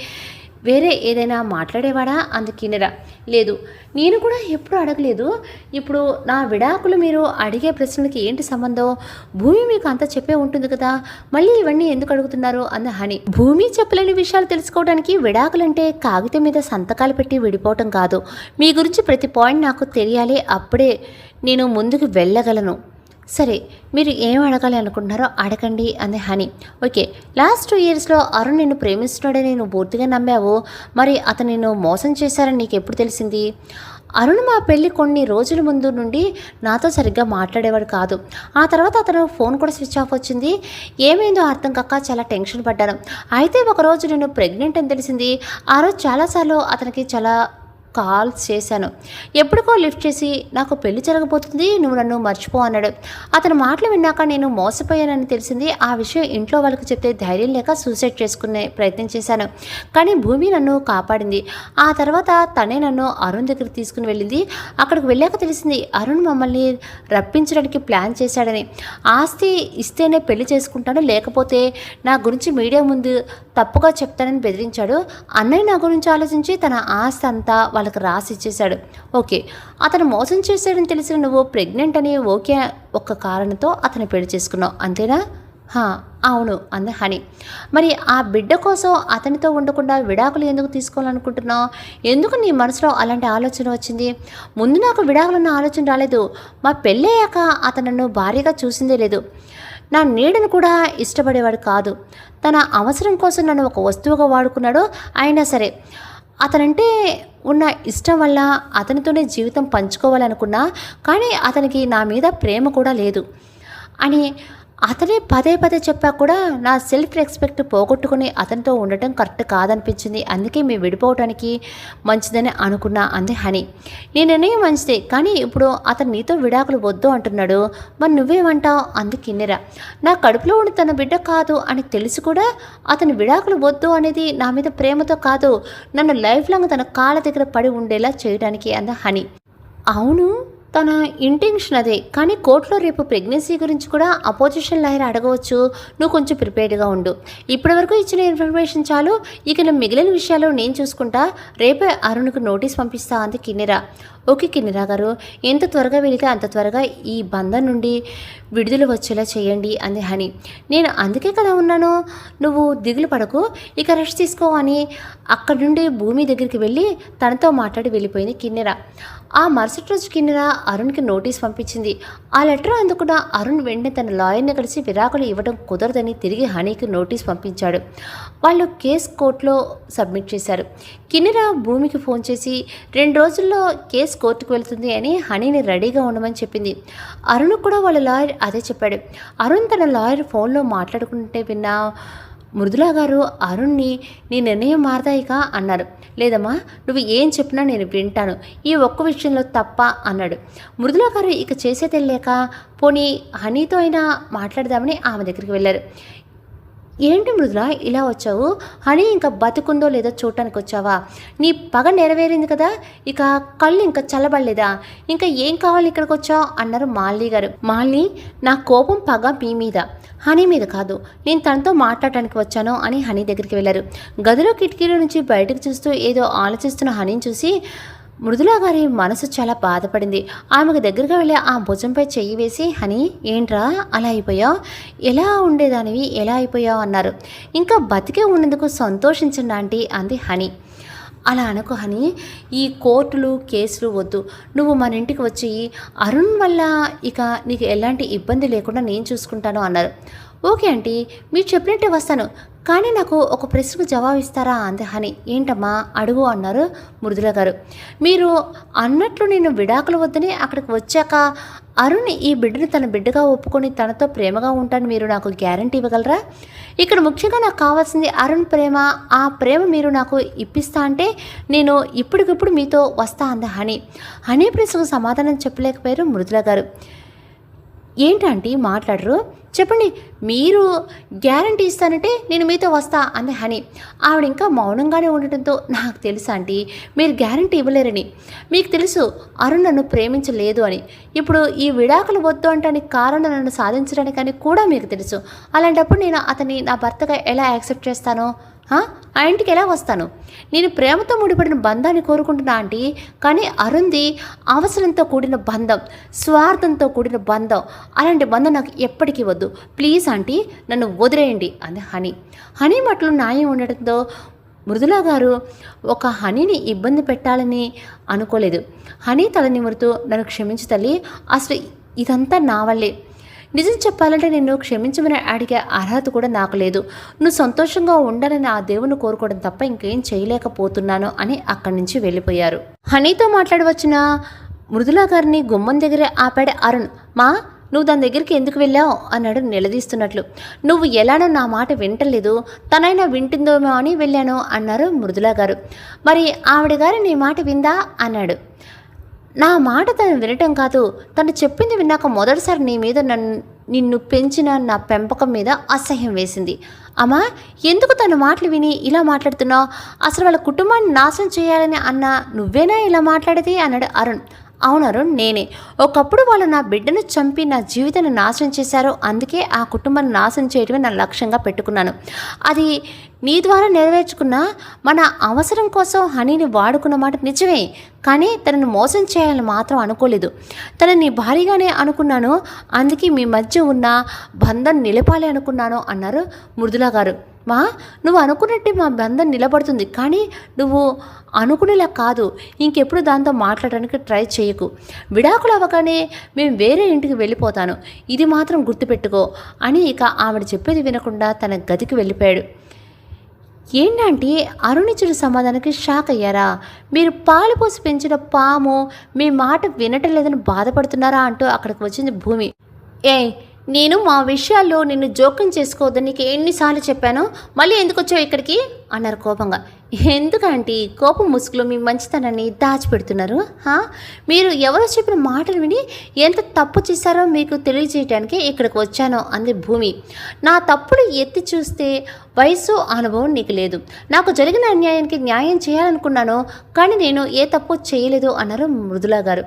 Speaker 1: వేరే ఏదైనా మాట్లాడేవాడా? అంది కిన్నెర. లేదు, నేను కూడా ఎప్పుడూ అడగలేదు. ఇప్పుడు నా విడాకులు మీరు అడిగే ప్రశ్నలకి ఏంటి సంబంధం? భూమి మీకు అంతా చెప్పే ఉంటుంది కదా, మళ్ళీ ఇవన్నీ ఎందుకు అడుగుతున్నారు? అంది హని. భూమి చెప్పలేని విషయాలు తెలుసుకోవడానికి విడాకులంటే కాగితం మీద సంతకాలు పెట్టి విడిపోవటం కాదు. మీ గురించి ప్రతి పాయింట్ నాకు తెలియాలి, అప్పుడే నేను ముందుకు వెళ్ళగలను. సరే, మీరు ఏం అడగాలి అనుకుంటున్నారో అడగండి అంది హని. ఓకే, లాస్ట్ 2 ఇయర్స్లో అరుణ్ నిన్ను ప్రేమిస్తున్నాడని నువ్వు పూర్తిగా నమ్మావు. మరి అతను నిన్ను మోసం చేశారని నీకు ఎప్పుడు తెలిసింది? అరుణ్ మా పెళ్ళి కొన్ని రోజుల ముందు నుండి నాతో సరిగ్గా మాట్లాడేవాడు కాదు. ఆ తర్వాత అతను ఫోన్ కూడా స్విచ్ ఆఫ్ వచ్చింది. ఏమైందో అర్థం కాక చాలా టెన్షన్ పడ్డాను. అయితే ఒకరోజు నేను ప్రెగ్నెంట్ అని తెలిసింది. ఆ రోజు చాలాసార్లు అతనికి చాలా కాల్స్ చేశాను. ఎప్పటికో లిఫ్ట్ చేసి నాకు పెళ్లి జరగబోతుంది, నువ్వు నన్ను మర్చిపో అన్నాడు. అతని మాటలు విన్నాక నేను మోసపోయానని తెలిసింది. ఆ విషయం ఇంట్లో వాళ్ళకి చెప్తే ధైర్యం లేక సూసైడ్ చేసుకునే ప్రయత్నం చేశాను. కానీ భూమి నన్ను కాపాడింది. ఆ తర్వాత తనే నన్ను అరుణ్ దగ్గరికి తీసుకుని వెళ్ళింది. అక్కడికి వెళ్ళాక తెలిసింది అరుణ్ మమ్మల్ని రప్పించడానికి ప్లాన్ చేశాడని. ఆస్తి ఇస్తేనే పెళ్లి చేసుకుంటాను, లేకపోతే నా గురించి మీడియా ముందు తప్పుగా చెప్తానని బెదిరించాడు. అన్నయ్య నా గురించి ఆలోచించి తన ఆస్తి అంతా వాళ్ళకి రాసి ఇచ్చేశాడు. ఓకే, అతను మోసం చేశాడని తెలిసిన నువ్వు ప్రెగ్నెంట్ అని ఓకే ఒక్క కారణంతో అతను పెళ్లి చేసుకున్నావు అంతేనా? అవును అంది హని. మరి ఆ బిడ్డ కోసం అతనితో ఉండకుండా విడాకులు ఎందుకు తీసుకోవాలనుకుంటున్నావు? ఎందుకు నీ మనసులో అలాంటి ఆలోచన వచ్చింది? ముందు నాకు విడాకులన్న ఆలోచన రాలేదు. మా పెళ్ళయ్యాక అతను నన్ను భార్యగా చూసిందే లేదు. నా నీడను కూడా ఇష్టపడేవాడు కాదు. తన అవసరం కోసం నన్ను ఒక వస్తువుగా వాడుకున్నాడు. అయినా సరే అతనంటే ఉన్న ఇష్టం వల్ల అతనితోనే జీవితం పంచుకోవాలనుకున్నా, కానీ అతనికి నా మీద ప్రేమ కూడా లేదు అని అతనే పదే పదే చెప్పా కూడా నా సెల్ఫ్ రెస్పెక్ట్ పోగొట్టుకుని అతనితో ఉండటం కరెక్ట్ కాదనిపించింది. అందుకే మేము విడిపోవటానికి మంచిదని అనుకున్నా అంది హని. నీ నిర్ణయం మంచిదే, కానీ ఇప్పుడు అతను నీతో విడాకులు వద్దు అంటున్నాడు. మరి నువ్వేమంటావు? అంది కిన్నెర. నా కడుపులో ఉండి తన బిడ్డ కాదు అని తెలిసి కూడా అతను విడాకులు వద్దు అనేది నా మీద ప్రేమతో కాదు, నన్ను లైఫ్ లాంగ్ తన కాళ్ళ దగ్గర పడి ఉండేలా చేయడానికి అంది హని. అవును, తన ఇంటెన్షన్ అదే, కానీ కోర్టులో రేపు ప్రెగ్నెన్సీ గురించి కూడా అపోజిషన్ లాయర్ అడగవచ్చు. నువ్వు కొంచెం ప్రిపేర్డ్గా ఉండు. ఇప్పటివరకు ఇచ్చిన ఇన్ఫర్మేషన్ చాలు, ఇక మిగిలిన విషయాలు నేను చూసుకుంటా. రేపే అరుణ్కు నోటీస్ పంపిస్తా అంది కిన్నెర. ఓకే కిన్నెర గారు, ఎంత త్వరగా వెళితే అంత త్వరగా ఈ బంధం నుండి విడుదల వచ్చేలా చేయండి అంది హని. నేను అందుకే కదా ఉన్నాను, నువ్వు దిగులు పడకు, ఇక రెస్ట్ తీసుకో అని అక్కడి నుండి భూమి దగ్గరికి వెళ్ళి తనతో మాట్లాడి వెళ్ళిపోయింది కిన్నెర. ఆ మరుసటి రోజు కిన్నెర అరుణ్కి నోటీస్ పంపించింది. ఆ లెటర్ అందుకున్న అరుణ్ వెంటనే తన లాయర్ని కలిసి విడాకులు ఇవ్వడం కుదరదని తిరిగి హనీకి నోటీస్ పంపించాడు. వాళ్ళు కేసు కోర్టులో సబ్మిట్ చేశారు. కిన్నెర భూమికి ఫోన్ చేసి 2 రోజుల్లో కేసు కోర్టుకు వెళ్తుంది అని హనీని రెడీగా ఉండమని చెప్పింది. అరుణ్ కూడా వాళ్ళ లాయర్ అదే చెప్పాడు. అరుణ్ తన లాయర్ ఫోన్లో మాట్లాడుకుంటే విన్న మృదులా గారు అరుణ్ని నీ నిర్ణయం మారదాయిక అన్నారు. లేదమ్మా, నువ్వు ఏం చెప్పినా నేను వింటాను, ఈ ఒక్క విషయంలో తప్ప అన్నాడు. మృదులా గారు ఇక చేసేది లేక పోనీ హనీతో అయినా మాట్లాడదామని ఆమె దగ్గరికి వెళ్ళారు. ఏంటి మృదులా ఇలా వచ్చావు? హనీ ఇంకా బతుకుందో లేదో చూడటానికి వచ్చావా? నీ పగ నెరవేరింది కదా, ఇక కళ్ళు ఇంకా చల్లబడలేదా? ఇంకా ఏం కావాలి ఇక్కడికి వచ్చావు అన్నారు మాలిని గారు. మాలిని, నా కోపం పగ మీ మీద, హనీ మీద కాదు. నేను తనతో మాట్లాడటానికి వచ్చాను అని హనీ దగ్గరికి వెళ్ళారు. గదిలో కిటికీల నుంచి బయటకు చూస్తూ ఏదో ఆలోచిస్తున్న హనీని చూసి మృదులా గారి మనసు చాలా బాధపడింది. ఆమెకు దగ్గరగా వెళ్ళి ఆ భుజంపై చెయ్యి వేసి, హనీ ఏంట్రా అలా అయిపోయావు? ఎలా ఉండేదానివి ఎలా అయిపోయావు అన్నారు. ఇంకా బతికే ఉన్నందుకు సంతోషించండి ఆంటీ అంది హనీ. అలా అనుకో హనీ, ఈ కోర్టులు కేసులు వద్దు, నువ్వు మన ఇంటికి వచ్చి అరుణ్ వల్ల ఇక నీకు ఎలాంటి ఇబ్బంది లేకుండా నేను చూసుకుంటాను అన్నారు. ఓకే ఆంటీ, మీరు చెప్పినట్టే వస్తాను, కానీ నాకు ఒక ప్రశ్నకు జవాబు ఇస్తారా అంది హని. ఏంటమ్మా అడుగు అన్నారు మృదుల గారు. మీరు అన్నట్లు నేను విడాకులు వద్దని అక్కడికి వచ్చాక అరుణ్ ఈ బిడ్డను తన బిడ్డగా ఒప్పుకొని తనతో ప్రేమగా ఉంటాను మీరు నాకు గ్యారంటీ ఇవ్వగలరా? ఇక్కడ ముఖ్యంగా నాకు కావాల్సింది అరుణ్ ప్రేమ. ఆ ప్రేమ మీరు నాకు ఇప్పిస్తా అంటే నేను ఇప్పటికిప్పుడు మీతో వస్తా అంది హని. హనీ ప్రశ్నకు సమాధానం చెప్పలేకపోయారు మృదుల గారు. ఏంటంటే మాట్లాడరు, చెప్పండి, మీరు గ్యారంటీ ఇస్తానంటే నేను మీతో వస్తా అంది హని. ఆవిడ ఇంకా మౌనంగానే ఉండటంతో నాకు తెలుసు ఆంటీ మీరు గ్యారంటీ ఇవ్వలేరని. మీకు తెలుసు అరుణ్ నన్ను ప్రేమించలేదు అని. ఇప్పుడు ఈ విడాకులు వద్దు అంటానికి కారణం నన్ను సాధించడానికని కూడా మీకు తెలుసు. అలాంటప్పుడు నేను అతన్ని నా భర్తగా ఎలా యాక్సెప్ట్ చేస్తాను? ఆ ఇంటికి ఎలా వస్తాను? నేను ప్రేమతో ముడిపడిన బంధాన్ని కోరుకుంటున్నా ఆంటీ, కానీ అరుంది అవసరంతో కూడిన బంధం, స్వార్థంతో కూడిన బంధం. అలాంటి బంధం నాకు ఎప్పటికీ వద్దు. ప్లీజ్ ఆంటీ నన్ను వదిలేయండి అంది హని. హని మాటలు న్యాయం ఉండడంతో మృదుల గారు ఒక హనీని ఇబ్బంది పెట్టాలని అనుకోలేదు. హని తల నిమురుతూ నన్ను క్షమించు తల్లి, అసలు ఇదంతా నా వల్లే. నిజం చెప్పాలంటే నిన్ను క్షమించమని అడిగే అర్హత కూడా నాకు లేదు. నువ్వు సంతోషంగా ఉండాలని ఆ దేవుని కోరుకోవడం తప్ప ఇంకేం చేయలేకపోతున్నాను అని అక్కడి నుంచి వెళ్ళిపోయారు. హనీతో మాట్లాడి వచ్చిన మృదుల గారిని గుమ్మం దగ్గరే ఆపాడు అరుణ్. మా నువ్వు దాని దగ్గరికి ఎందుకు వెళ్ళావు అన్నాడు నిలదీస్తున్నట్లు. నువ్వు ఎలానో నా మాట వింటలేదు, తనైనా వింటుందేమో అని వెళ్ళాను అన్నారు మృదుల గారు. మరి ఆవిడ గారు నీ మాట విందా అన్నాడు. నా మాట తను వినటం కాదు, తను చెప్పింది విన్నాక మొదటిసారి నీ మీద నిన్ను పెంచిన నా పెంపకం మీద అసహ్యం వేసింది. అమ్మా ఎందుకు తన మాటలు విని ఇలా మాట్లాడుతున్నావు? అసలు వాళ్ళ కుటుంబాన్ని నాశనం చేయాలని అన్న నువ్వేనా ఇలా మాట్లాడేది అన్నాడు అరుణ్. అవును అరుణ్, నేనే. ఒకప్పుడు వాళ్ళు నా బిడ్డను చంపి నా జీవితాన్ని నాశనం చేశారు. అందుకే ఆ కుటుంబాన్ని నాశనం చేయడమే నా లక్ష్యంగా పెట్టుకున్నాను. అది నీ ద్వారా నెరవేర్చుకున్న మన అవసరం కోసం హనీని వాడుకున్న మాట నిజమే, కానీ తనను మోసం చేయాలని మాత్రం అనుకోలేదు. తనని నీ భారీగానే అనుకున్నాను. అందుకే మీ మధ్య ఉన్న బంధం నిలపాలి అనుకున్నాను అన్నారు మృదుల గారు. మా నువ్వు అనుకున్నట్టే మా బంధం నిలబడుతుంది, కానీ నువ్వు అనుకునేలా కాదు. ఇంకెప్పుడు దాంతో మాట్లాడడానికి ట్రై చేయకు. విడాకులు అవ్వగానే మేము వేరే ఇంటికి వెళ్ళిపోతాను, ఇది మాత్రం గుర్తుపెట్టుకో అని ఇక ఆవిడ చెప్పేది వినకుండా తన గదికి వెళ్ళిపోయాడు. ఏంటంటే అరుణిచ్చిన సమాధానానికి షాక్ అయ్యారా? మీరు పాలు పోసి పెంచిన పాము మీ మాట వినటం లేదని బాధపడుతున్నారా అంటూ అక్కడికి వచ్చింది భూమి. నేను మా విషయాల్లో నిన్ను జోక్యం చేసుకోవద్దని నీకు ఎన్నిసార్లు చెప్పాను, మళ్ళీ ఎందుకు వచ్చావు ఇక్కడికి అన్నారు కోపంగా. ఎందుకంటే కోపం ముసుగులో మీ మంచితనాన్ని దాచిపెడుతున్నారు. మీరు ఎవరో చెప్పిన మాటలు విని ఎంత తప్పు చేశారో మీకు తెలియజేయడానికి ఇక్కడికి వచ్చాను అంది భూమి. నా తప్పులు ఎత్తి చూస్తే వయసు అనుభవం నీకు లేదు. నాకు జరిగిన అన్యాయానికి న్యాయం చేయాలనుకున్నాను, కానీ నేను ఏ తప్పు చేయలేదు అన్నారు మృదుల గారు.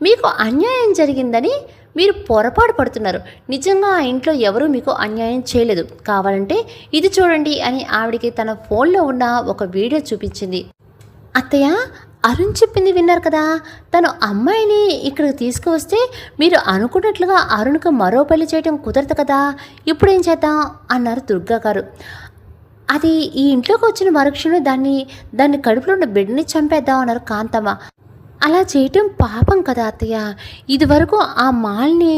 Speaker 1: మీకు అన్యాయం జరిగిందని మీరు పొరపాటు పడుతున్నారు. నిజంగా ఆ ఇంట్లో ఎవరూ మీకు అన్యాయం చేయలేదు. కావాలంటే ఇది చూడండి అని ఆవిడికి తన ఫోన్లో ఉన్న ఒక వీడియో చూపించింది. అత్తయ్య, అరుణ్ చెప్పింది విన్నారు కదా, తను అమ్మాయిని ఇక్కడికి తీసుకువస్తే మీరు అనుకున్నట్లుగా అరుణ్కి మరో పెళ్లి చేయడం కుదరదు కదా, ఇప్పుడేం చేద్దాం అన్నారు దుర్గా గారు. అది ఈ ఇంట్లోకి వచ్చిన మరుక్షణం దాన్ని కడుపులో ఉన్న బిడ్డని చంపేద్దాం అన్నారు కాంతమ్మ. అలా చేయటం పాపం కదా అత్తయ్య. ఇదివరకు ఆ మాల్ని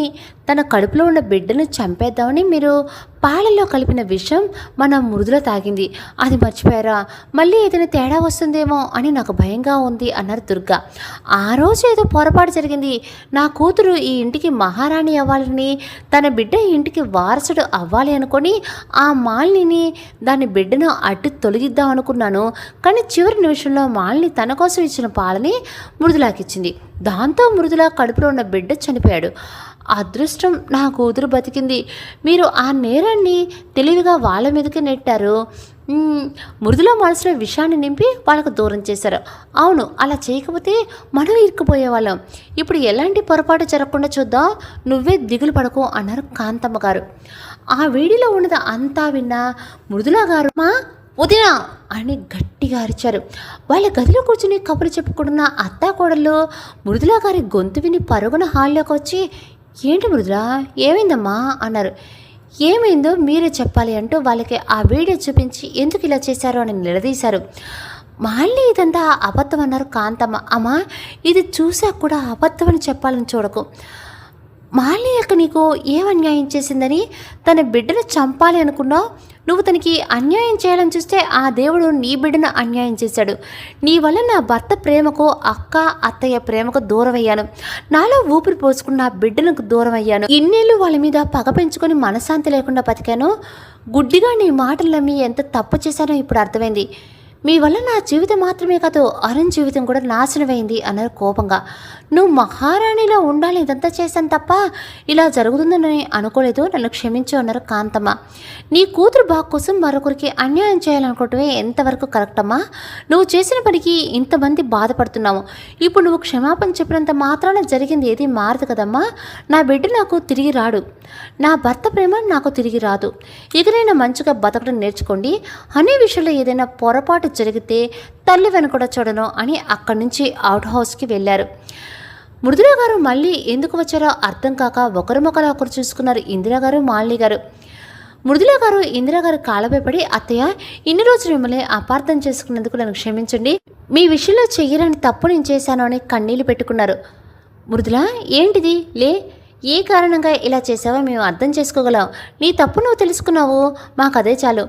Speaker 1: తన కడుపులో ఉన్న బిడ్డను చంపేద్దామని మీరు పాలల్లో కలిపిన విషం మన మృదుల తాగింది. అది మర్చిపోయారా? మళ్ళీ ఏదైనా తేడా వస్తుందేమో అని నాకు భయంగా ఉంది అన్నారు దుర్గా. ఆ రోజు ఏదో పొరపాటు జరిగింది. నా కూతురు ఈ ఇంటికి మహారాణి అవ్వాలని, తన బిడ్డ ఈ ఇంటికి వారసుడు అవ్వాలి అనుకొని ఆ మాలిని దాని బిడ్డను అడ్డు తొలగిద్దాం అనుకున్నాను. కానీ చివరి నిమిషంలో మాలిని తన కోసం ఇచ్చిన పాలని మృదులాకిచ్చింది. దాంతో మృదుల కడుపులో ఉన్న బిడ్డ చనిపోయాడు. అదృష్టం నా కూతురు బతికింది. మీరు ఆ నేరాన్ని తెలివిగా వాళ్ళ మీదకి నెట్టారు. మృదుల మనసులో విషయాన్ని నింపి వాళ్ళకు దూరం చేశారు. అవును, అలా చేయకపోతే మనం ఇరుక్కుపోయేవాళ్ళం. ఇప్పుడు ఎలాంటి పొరపాటు జరగకుండా చూద్దాం, నువ్వే దిగులు పడకు అన్నారు కాంతమ్మ గారు. ఆ వీడియోలో ఉన్నది అంతా విన్న మృదుల గారు మా వదినా అని గట్టిగా అరిచారు. వాళ్ళ గదిలో కూర్చుని కబుర్లు చెప్పుకుంటున్న అత్తాకోడళ్ళు మృదుల గారి గొంతు విని పరుగున హాల్లోకి వచ్చి, ఏంటి మృదుల, ఏమైందమ్మా అన్నారు. ఏమైందో మీరే చెప్పాలి అంటూ వాళ్ళకి ఆ వీడియో చూపించి ఎందుకు ఇలా చేశారో అని నిలదీశారు. మళ్ళీ ఇదంతా అబద్ధం అన్నారు కాంతమ్మ. అమ్మా, ఇది చూసాక కూడా అబద్ధం అని చెప్పాలని చూడకు. మాలిని అక్క నీకు ఏం అన్యాయం చేసిందని తన బిడ్డను చంపాలి అనుకున్నావు. నువ్వు తనకి అన్యాయం చేయాలని చూస్తే ఆ దేవుడు నీ బిడ్డను అన్యాయం చేశాడు. నీ వల్ల నా భర్త ప్రేమకు, అక్క అత్తయ్య ప్రేమకు దూరం అయ్యాను. నాలో ఊపిరి పోసుకున్న నా బిడ్డలకు దూరం అయ్యాను. ఇన్నేళ్ళు వాళ్ళ మీద పగ పెంచుకొని మనశ్శాంతి లేకుండా బతికాను. గుడ్డిగా నీ మాటలు నమ్మి ఎంత తప్పు చేశానో ఇప్పుడు అర్థమైంది. మీ వల్ల నా జీవితం మాత్రమే కాదు, అరుణ్ జీవితం కూడా నాశనమైంది అన్నారు కోపంగా. నువ్వు మహారాణిలో ఉండాలి ఇదంతా చేశాను తప్ప ఇలా జరుగుతుందని అనుకోలేదు, నన్ను క్షమించు అన్నారు కాంతమ్మ. నీ కూతురు బాగు కోసం మరొకరికి అన్యాయం చేయాలనుకోవటమే ఎంతవరకు కరెక్ట్ అమ్మా? నువ్వు చేసిన పనికి ఇంతమంది బాధపడుతున్నాము. ఇప్పుడు నువ్వు క్షమాపణ చెప్పినంత మాత్రాన జరిగింది ఏది మారదు కదమ్మా. నా బిడ్డ నాకు తిరిగి రాడు, నా భర్త ప్రేమ నాకు తిరిగి రాదు. ఇకనైనా మంచిగా బతకడం నేర్చుకోండి. అనే విషయంలో ఏదైనా పొరపాటు జరిగితే తల్లి వెనుక చూడను అని అక్కడి నుంచి అవుట్ హౌస్కి వెళ్ళారు. మృదుల గారు మళ్ళీ ఎందుకు వచ్చారో అర్థం కాక ఒకరి ముఖాలు ఒకరు చూసుకున్నారు ఇందిరా గారు, మాలిని గారు. మృదుల గారు ఇందిరా గారు కాళ్ళపై పడి, అత్తయ్య ఇన్ని రోజులు మిమ్మల్ని అపార్థం చేసుకున్నందుకు నన్ను క్షమించండి. మీ విషయంలో చెయ్యరని తప్పు నేను చేశాను అని కన్నీళ్లు పెట్టుకున్నారు. మృదుల ఏంటిది లే, ఏ కారణంగా ఇలా చేసావో మేము అర్థం చేసుకోగలం. నీ తప్పు నువ్వు తెలుసుకున్నావు, మాకు అదే చాలు.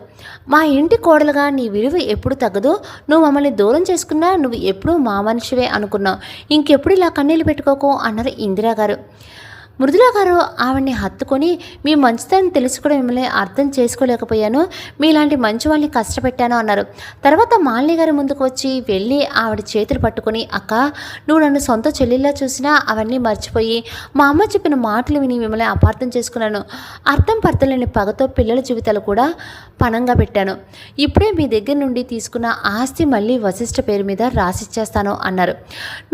Speaker 1: మా ఇంటి కోడలుగా నీ విలువ ఎప్పుడు తగ్గదు. నువ్వు మమ్మల్ని దూరం చేసుకున్నా నువ్వు ఎప్పుడూ మా మనిషివే అనుకున్నావు. ఇంకెప్పుడు ఇలా కన్నీళ్ళు పెట్టుకోకు అన్నారు ఇందిరా గారు. మృదుల గారు ఆవిడ్ని హత్తుకొని, మీ మంచితనం తెలుసు కూడా మిమ్మల్ని అర్థం చేసుకోలేకపోయాను, మీలాంటి మంచి వాళ్ళని కష్టపెట్టాను అన్నారు. తర్వాత మాలిని గారి ముందుకు వచ్చి వెళ్ళి ఆవిడ చేతులు పట్టుకొని, అక్క నువ్వు నన్ను సొంత చెల్లిలా చూసినా అవన్నీ మర్చిపోయి మా అమ్మ చెప్పిన మాటలు విని మిమ్మల్ని అపార్థం చేసుకున్నాను. అర్థం పర్థలేని పగతో పిల్లల జీవితాలు కూడా పణంగా పెట్టాను. ఇప్పుడే మీ దగ్గర నుండి తీసుకున్న ఆస్తి మళ్ళీ వశిష్ఠ పేరు మీద రాసిచ్చేస్తాను అన్నారు.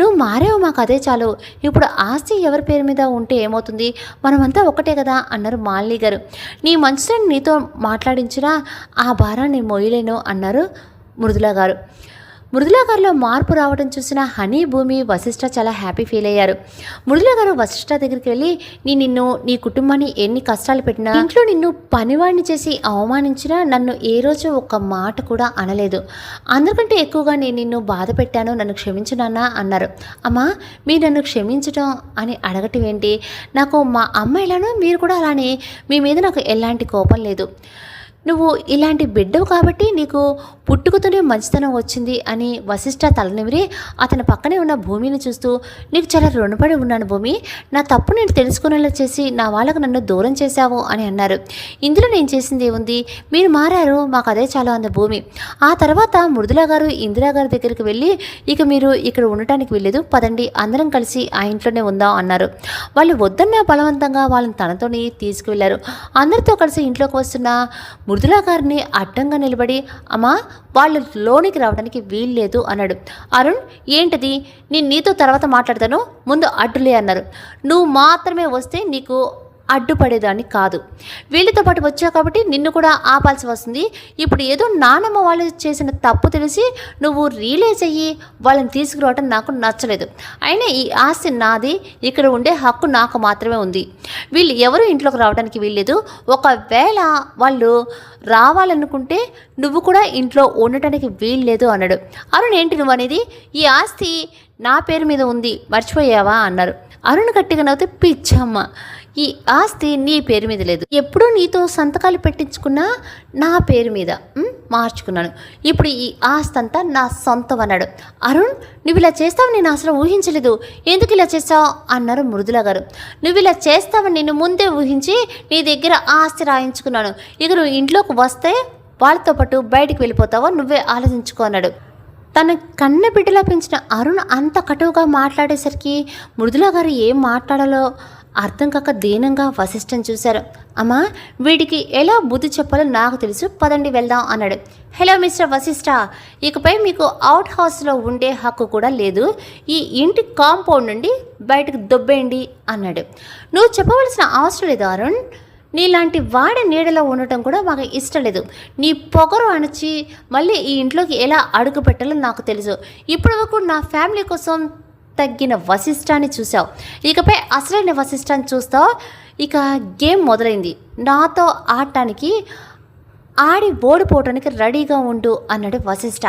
Speaker 1: నువ్వు మారేవు, మాకు అదే చాలు. ఇప్పుడు ఆస్తి ఎవరి పేరు మీద ఉంటే ఏమవుతుంది, మనమంతా ఒకటే కదా అన్నారు మాలిని గారు. నీ మంచిని నీతో మాట్లాడించినా ఆ భారాన్ని మోయలేను అన్నారు మృదుల గారు. మృదుల గారిలో మార్పు రావడం చూసిన హనీ, భూమి, వశిష్ఠ చాలా హ్యాపీ ఫీల్ అయ్యారు. మృదుల గారు వశిష్ఠ దగ్గరికి వెళ్ళి, నిన్ను నీ కుటుంబాన్ని ఎన్ని కష్టాలు పెట్టినా, ఇంట్లో నిన్ను పనివాడిని చేసి అవమానించినా నన్ను ఏ రోజు ఒక్క మాట కూడా అనలేదు. అందరికంటే ఎక్కువగా నేను నిన్ను బాధ పెట్టాను, నన్ను క్షమించునాన్నా అన్నారు. అమ్మా మీరు నన్ను క్షమించడం అని అడగటం ఏంటి? నాకు మా అమ్మ ఎలానో మీరు కూడా అలానే, మీ మీద నాకు ఎలాంటి కోపం లేదు. నువ్వు ఇలాంటి బిడ్డవు కాబట్టి నీకు పుట్టుకతోనే మంచితనం వచ్చింది అని వశిష్ఠ తలనివిరి అతని పక్కనే ఉన్న భూమిని చూస్తూ, నీకు చాలా రుణపడి ఉన్నాను భూమి, నా తప్పు నేను తెలుసుకునేలా చేసి నా వాళ్ళకు నన్ను దూరం చేశావు అని అన్నారు. ఇందులో నేను చేసింది ఏముంది, మీరు మారారు, మాకు అదే చాలు అంది భూమి. ఆ తర్వాత మృదుల గారు ఇందిరా గారి దగ్గరికి వెళ్ళి, ఇక మీరు ఇక్కడ ఉండటానికి వెళ్ళలేదు, పదండి అందరం కలిసి ఆ ఇంట్లోనే ఉందాం అన్నారు. వాళ్ళు వద్దన్న బలవంతంగా వాళ్ళని తనతోని తీసుకువెళ్లారు. అందరితో కలిసి ఇంట్లోకి వస్తున్న మృదుల గారిని అడ్డంగా నిలబడి, అమ్మా వాళ్ళు లోనికి రావడానికి వీల్లేదు అన్నాడు. అరుణ్ ఏంటిది, నేను నీతో తర్వాత మాట్లాడతాను, ముందు అడ్డులే అన్నారు. నువ్వు మాత్రమే వస్తే నీకు అడ్డుపడేదాన్ని కాదు, వీళ్ళతో పాటు వచ్చావు కాబట్టి నిన్ను కూడా ఆపాల్సి వస్తుంది. ఇప్పుడు ఏదో నానమ్మ వాళ్ళు చేసిన తప్పు తెలిసి నువ్వు రియలైజ్ అయ్యి వాళ్ళని తీసుకురావడం నాకు నచ్చలేదు. అయినా ఈ ఆస్తి నాది, ఇక్కడ ఉండే హక్కు నాకు మాత్రమే ఉంది. వీళ్ళు ఎవరు ఇంట్లోకి రావడానికి వీల్లేదు. ఒకవేళ వాళ్ళు రావాలనుకుంటే నువ్వు కూడా ఇంట్లో ఉండటానికి వీల్లేదు అన్నాడు. అరుణ్ ఏంటి నువ్వు అనేది, ఈ ఆస్తి నా పేరు మీద ఉంది మర్చిపోయావా అన్నారు. అరుణ్ గట్టిగా నవ్వుతే, పిచ్చమ్మ ఈ ఆస్తి నీ పేరు మీద లేదు, ఎప్పుడూ నీతో సంతకాలు పెట్టించుకున్నా నా పేరు మీద మార్చుకున్నాను, ఇప్పుడు ఈ ఆస్తి అంతా నా సొంతం అన్నాడు. అరుణ్ నువ్వు ఇలా చేస్తావు నేను అసలు ఊహించలేదు, ఎందుకు ఇలా చేస్తావు అన్నారు మృదుల గారు. నువ్వు ఇలా చేస్తావని నేను ముందే ఊహించి నీ దగ్గర ఆస్తి రాయించుకున్నాను, ఇక నువ్వు ఇంట్లోకి వస్తే వాళ్ళతో పాటు బయటికి వెళ్ళిపోతావో నువ్వే ఆలోచించుకో అన్నాడు. తన కన్న బిడ్డలా పెంచిన అరుణ్ అంత కటువుగా మాట్లాడేసరికి మృదుల గారు ఏం మాట్లాడాలో అర్థం కాక దీనంగా వశిష్ఠను చూశారు. అమ్మా వీడికి ఎలా బుద్ధి చెప్పాలో నాకు తెలుసు, పదండి వెళ్దాం అన్నాడు. హలో మిస్టర్ వశిష్ఠ, ఇకపై మీకు అవుట్ హౌస్లో ఉండే హక్కు కూడా లేదు, ఈ ఇంటి కాంపౌండ్ నుండి బయటకు దొబ్బేయండి అన్నాడు. నువ్వు చెప్పవలసిన అవసరం లేదు అరుణ్, నీలాంటి వాడి నీడలో ఉండటం కూడా మాకు ఇష్టం లేదు. నీ పొగరు అణచి మళ్ళీ ఈ ఇంట్లోకి ఎలా అడుగు పెట్టాలో నాకు తెలుసు. ఇప్పటి వరకు నా ఫ్యామిలీ కోసం తగ్గిన వశిష్ఠాన్ని చూసావు, ఇకపై అసలైన వశిష్ఠాన్ని చూస్తావు. ఇక గేమ్ మొదలైంది, నాతో ఆడటానికి ఆడి ఓడిపోవటానికి రెడీగా ఉండు అన్నాడు వశిష్ఠ.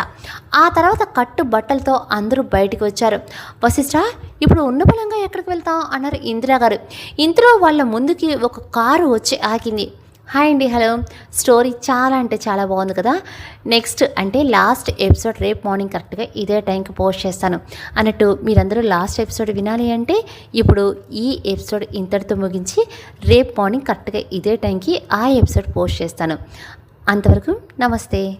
Speaker 1: ఆ తర్వాత కట్టు బట్టలతో అందరూ బయటికి వచ్చారు. వశిష్ఠ ఇప్పుడు ఉన్న బలంగా ఎక్కడికి వెళ్తాం అన్నారు ఇందిరా గారు. ఇంతలో వాళ్ళ ముందుకి ఒక కారు వచ్చి ఆగింది. హాయ్ అండి, హలో. స్టోరీ చాలా అంటే చాలా బాగుంది కదా. నెక్స్ట్ అంటే లాస్ట్ ఎపిసోడ్ రేపు మార్నింగ్ కరెక్ట్గా ఇదే టైంకి పోస్ట్ చేస్తాను అన్నట్టు. మీరందరూ లాస్ట్ ఎపిసోడ్ వినాలి అంటే ఇప్పుడు ఈ ఎపిసోడ్ ఇంతటితో ముగించి రేపు మార్నింగ్ కరెక్ట్గా ఇదే టైంకి ఆ ఎపిసోడ్ పోస్ట్ చేస్తాను. అంతవరకు నమస్తే.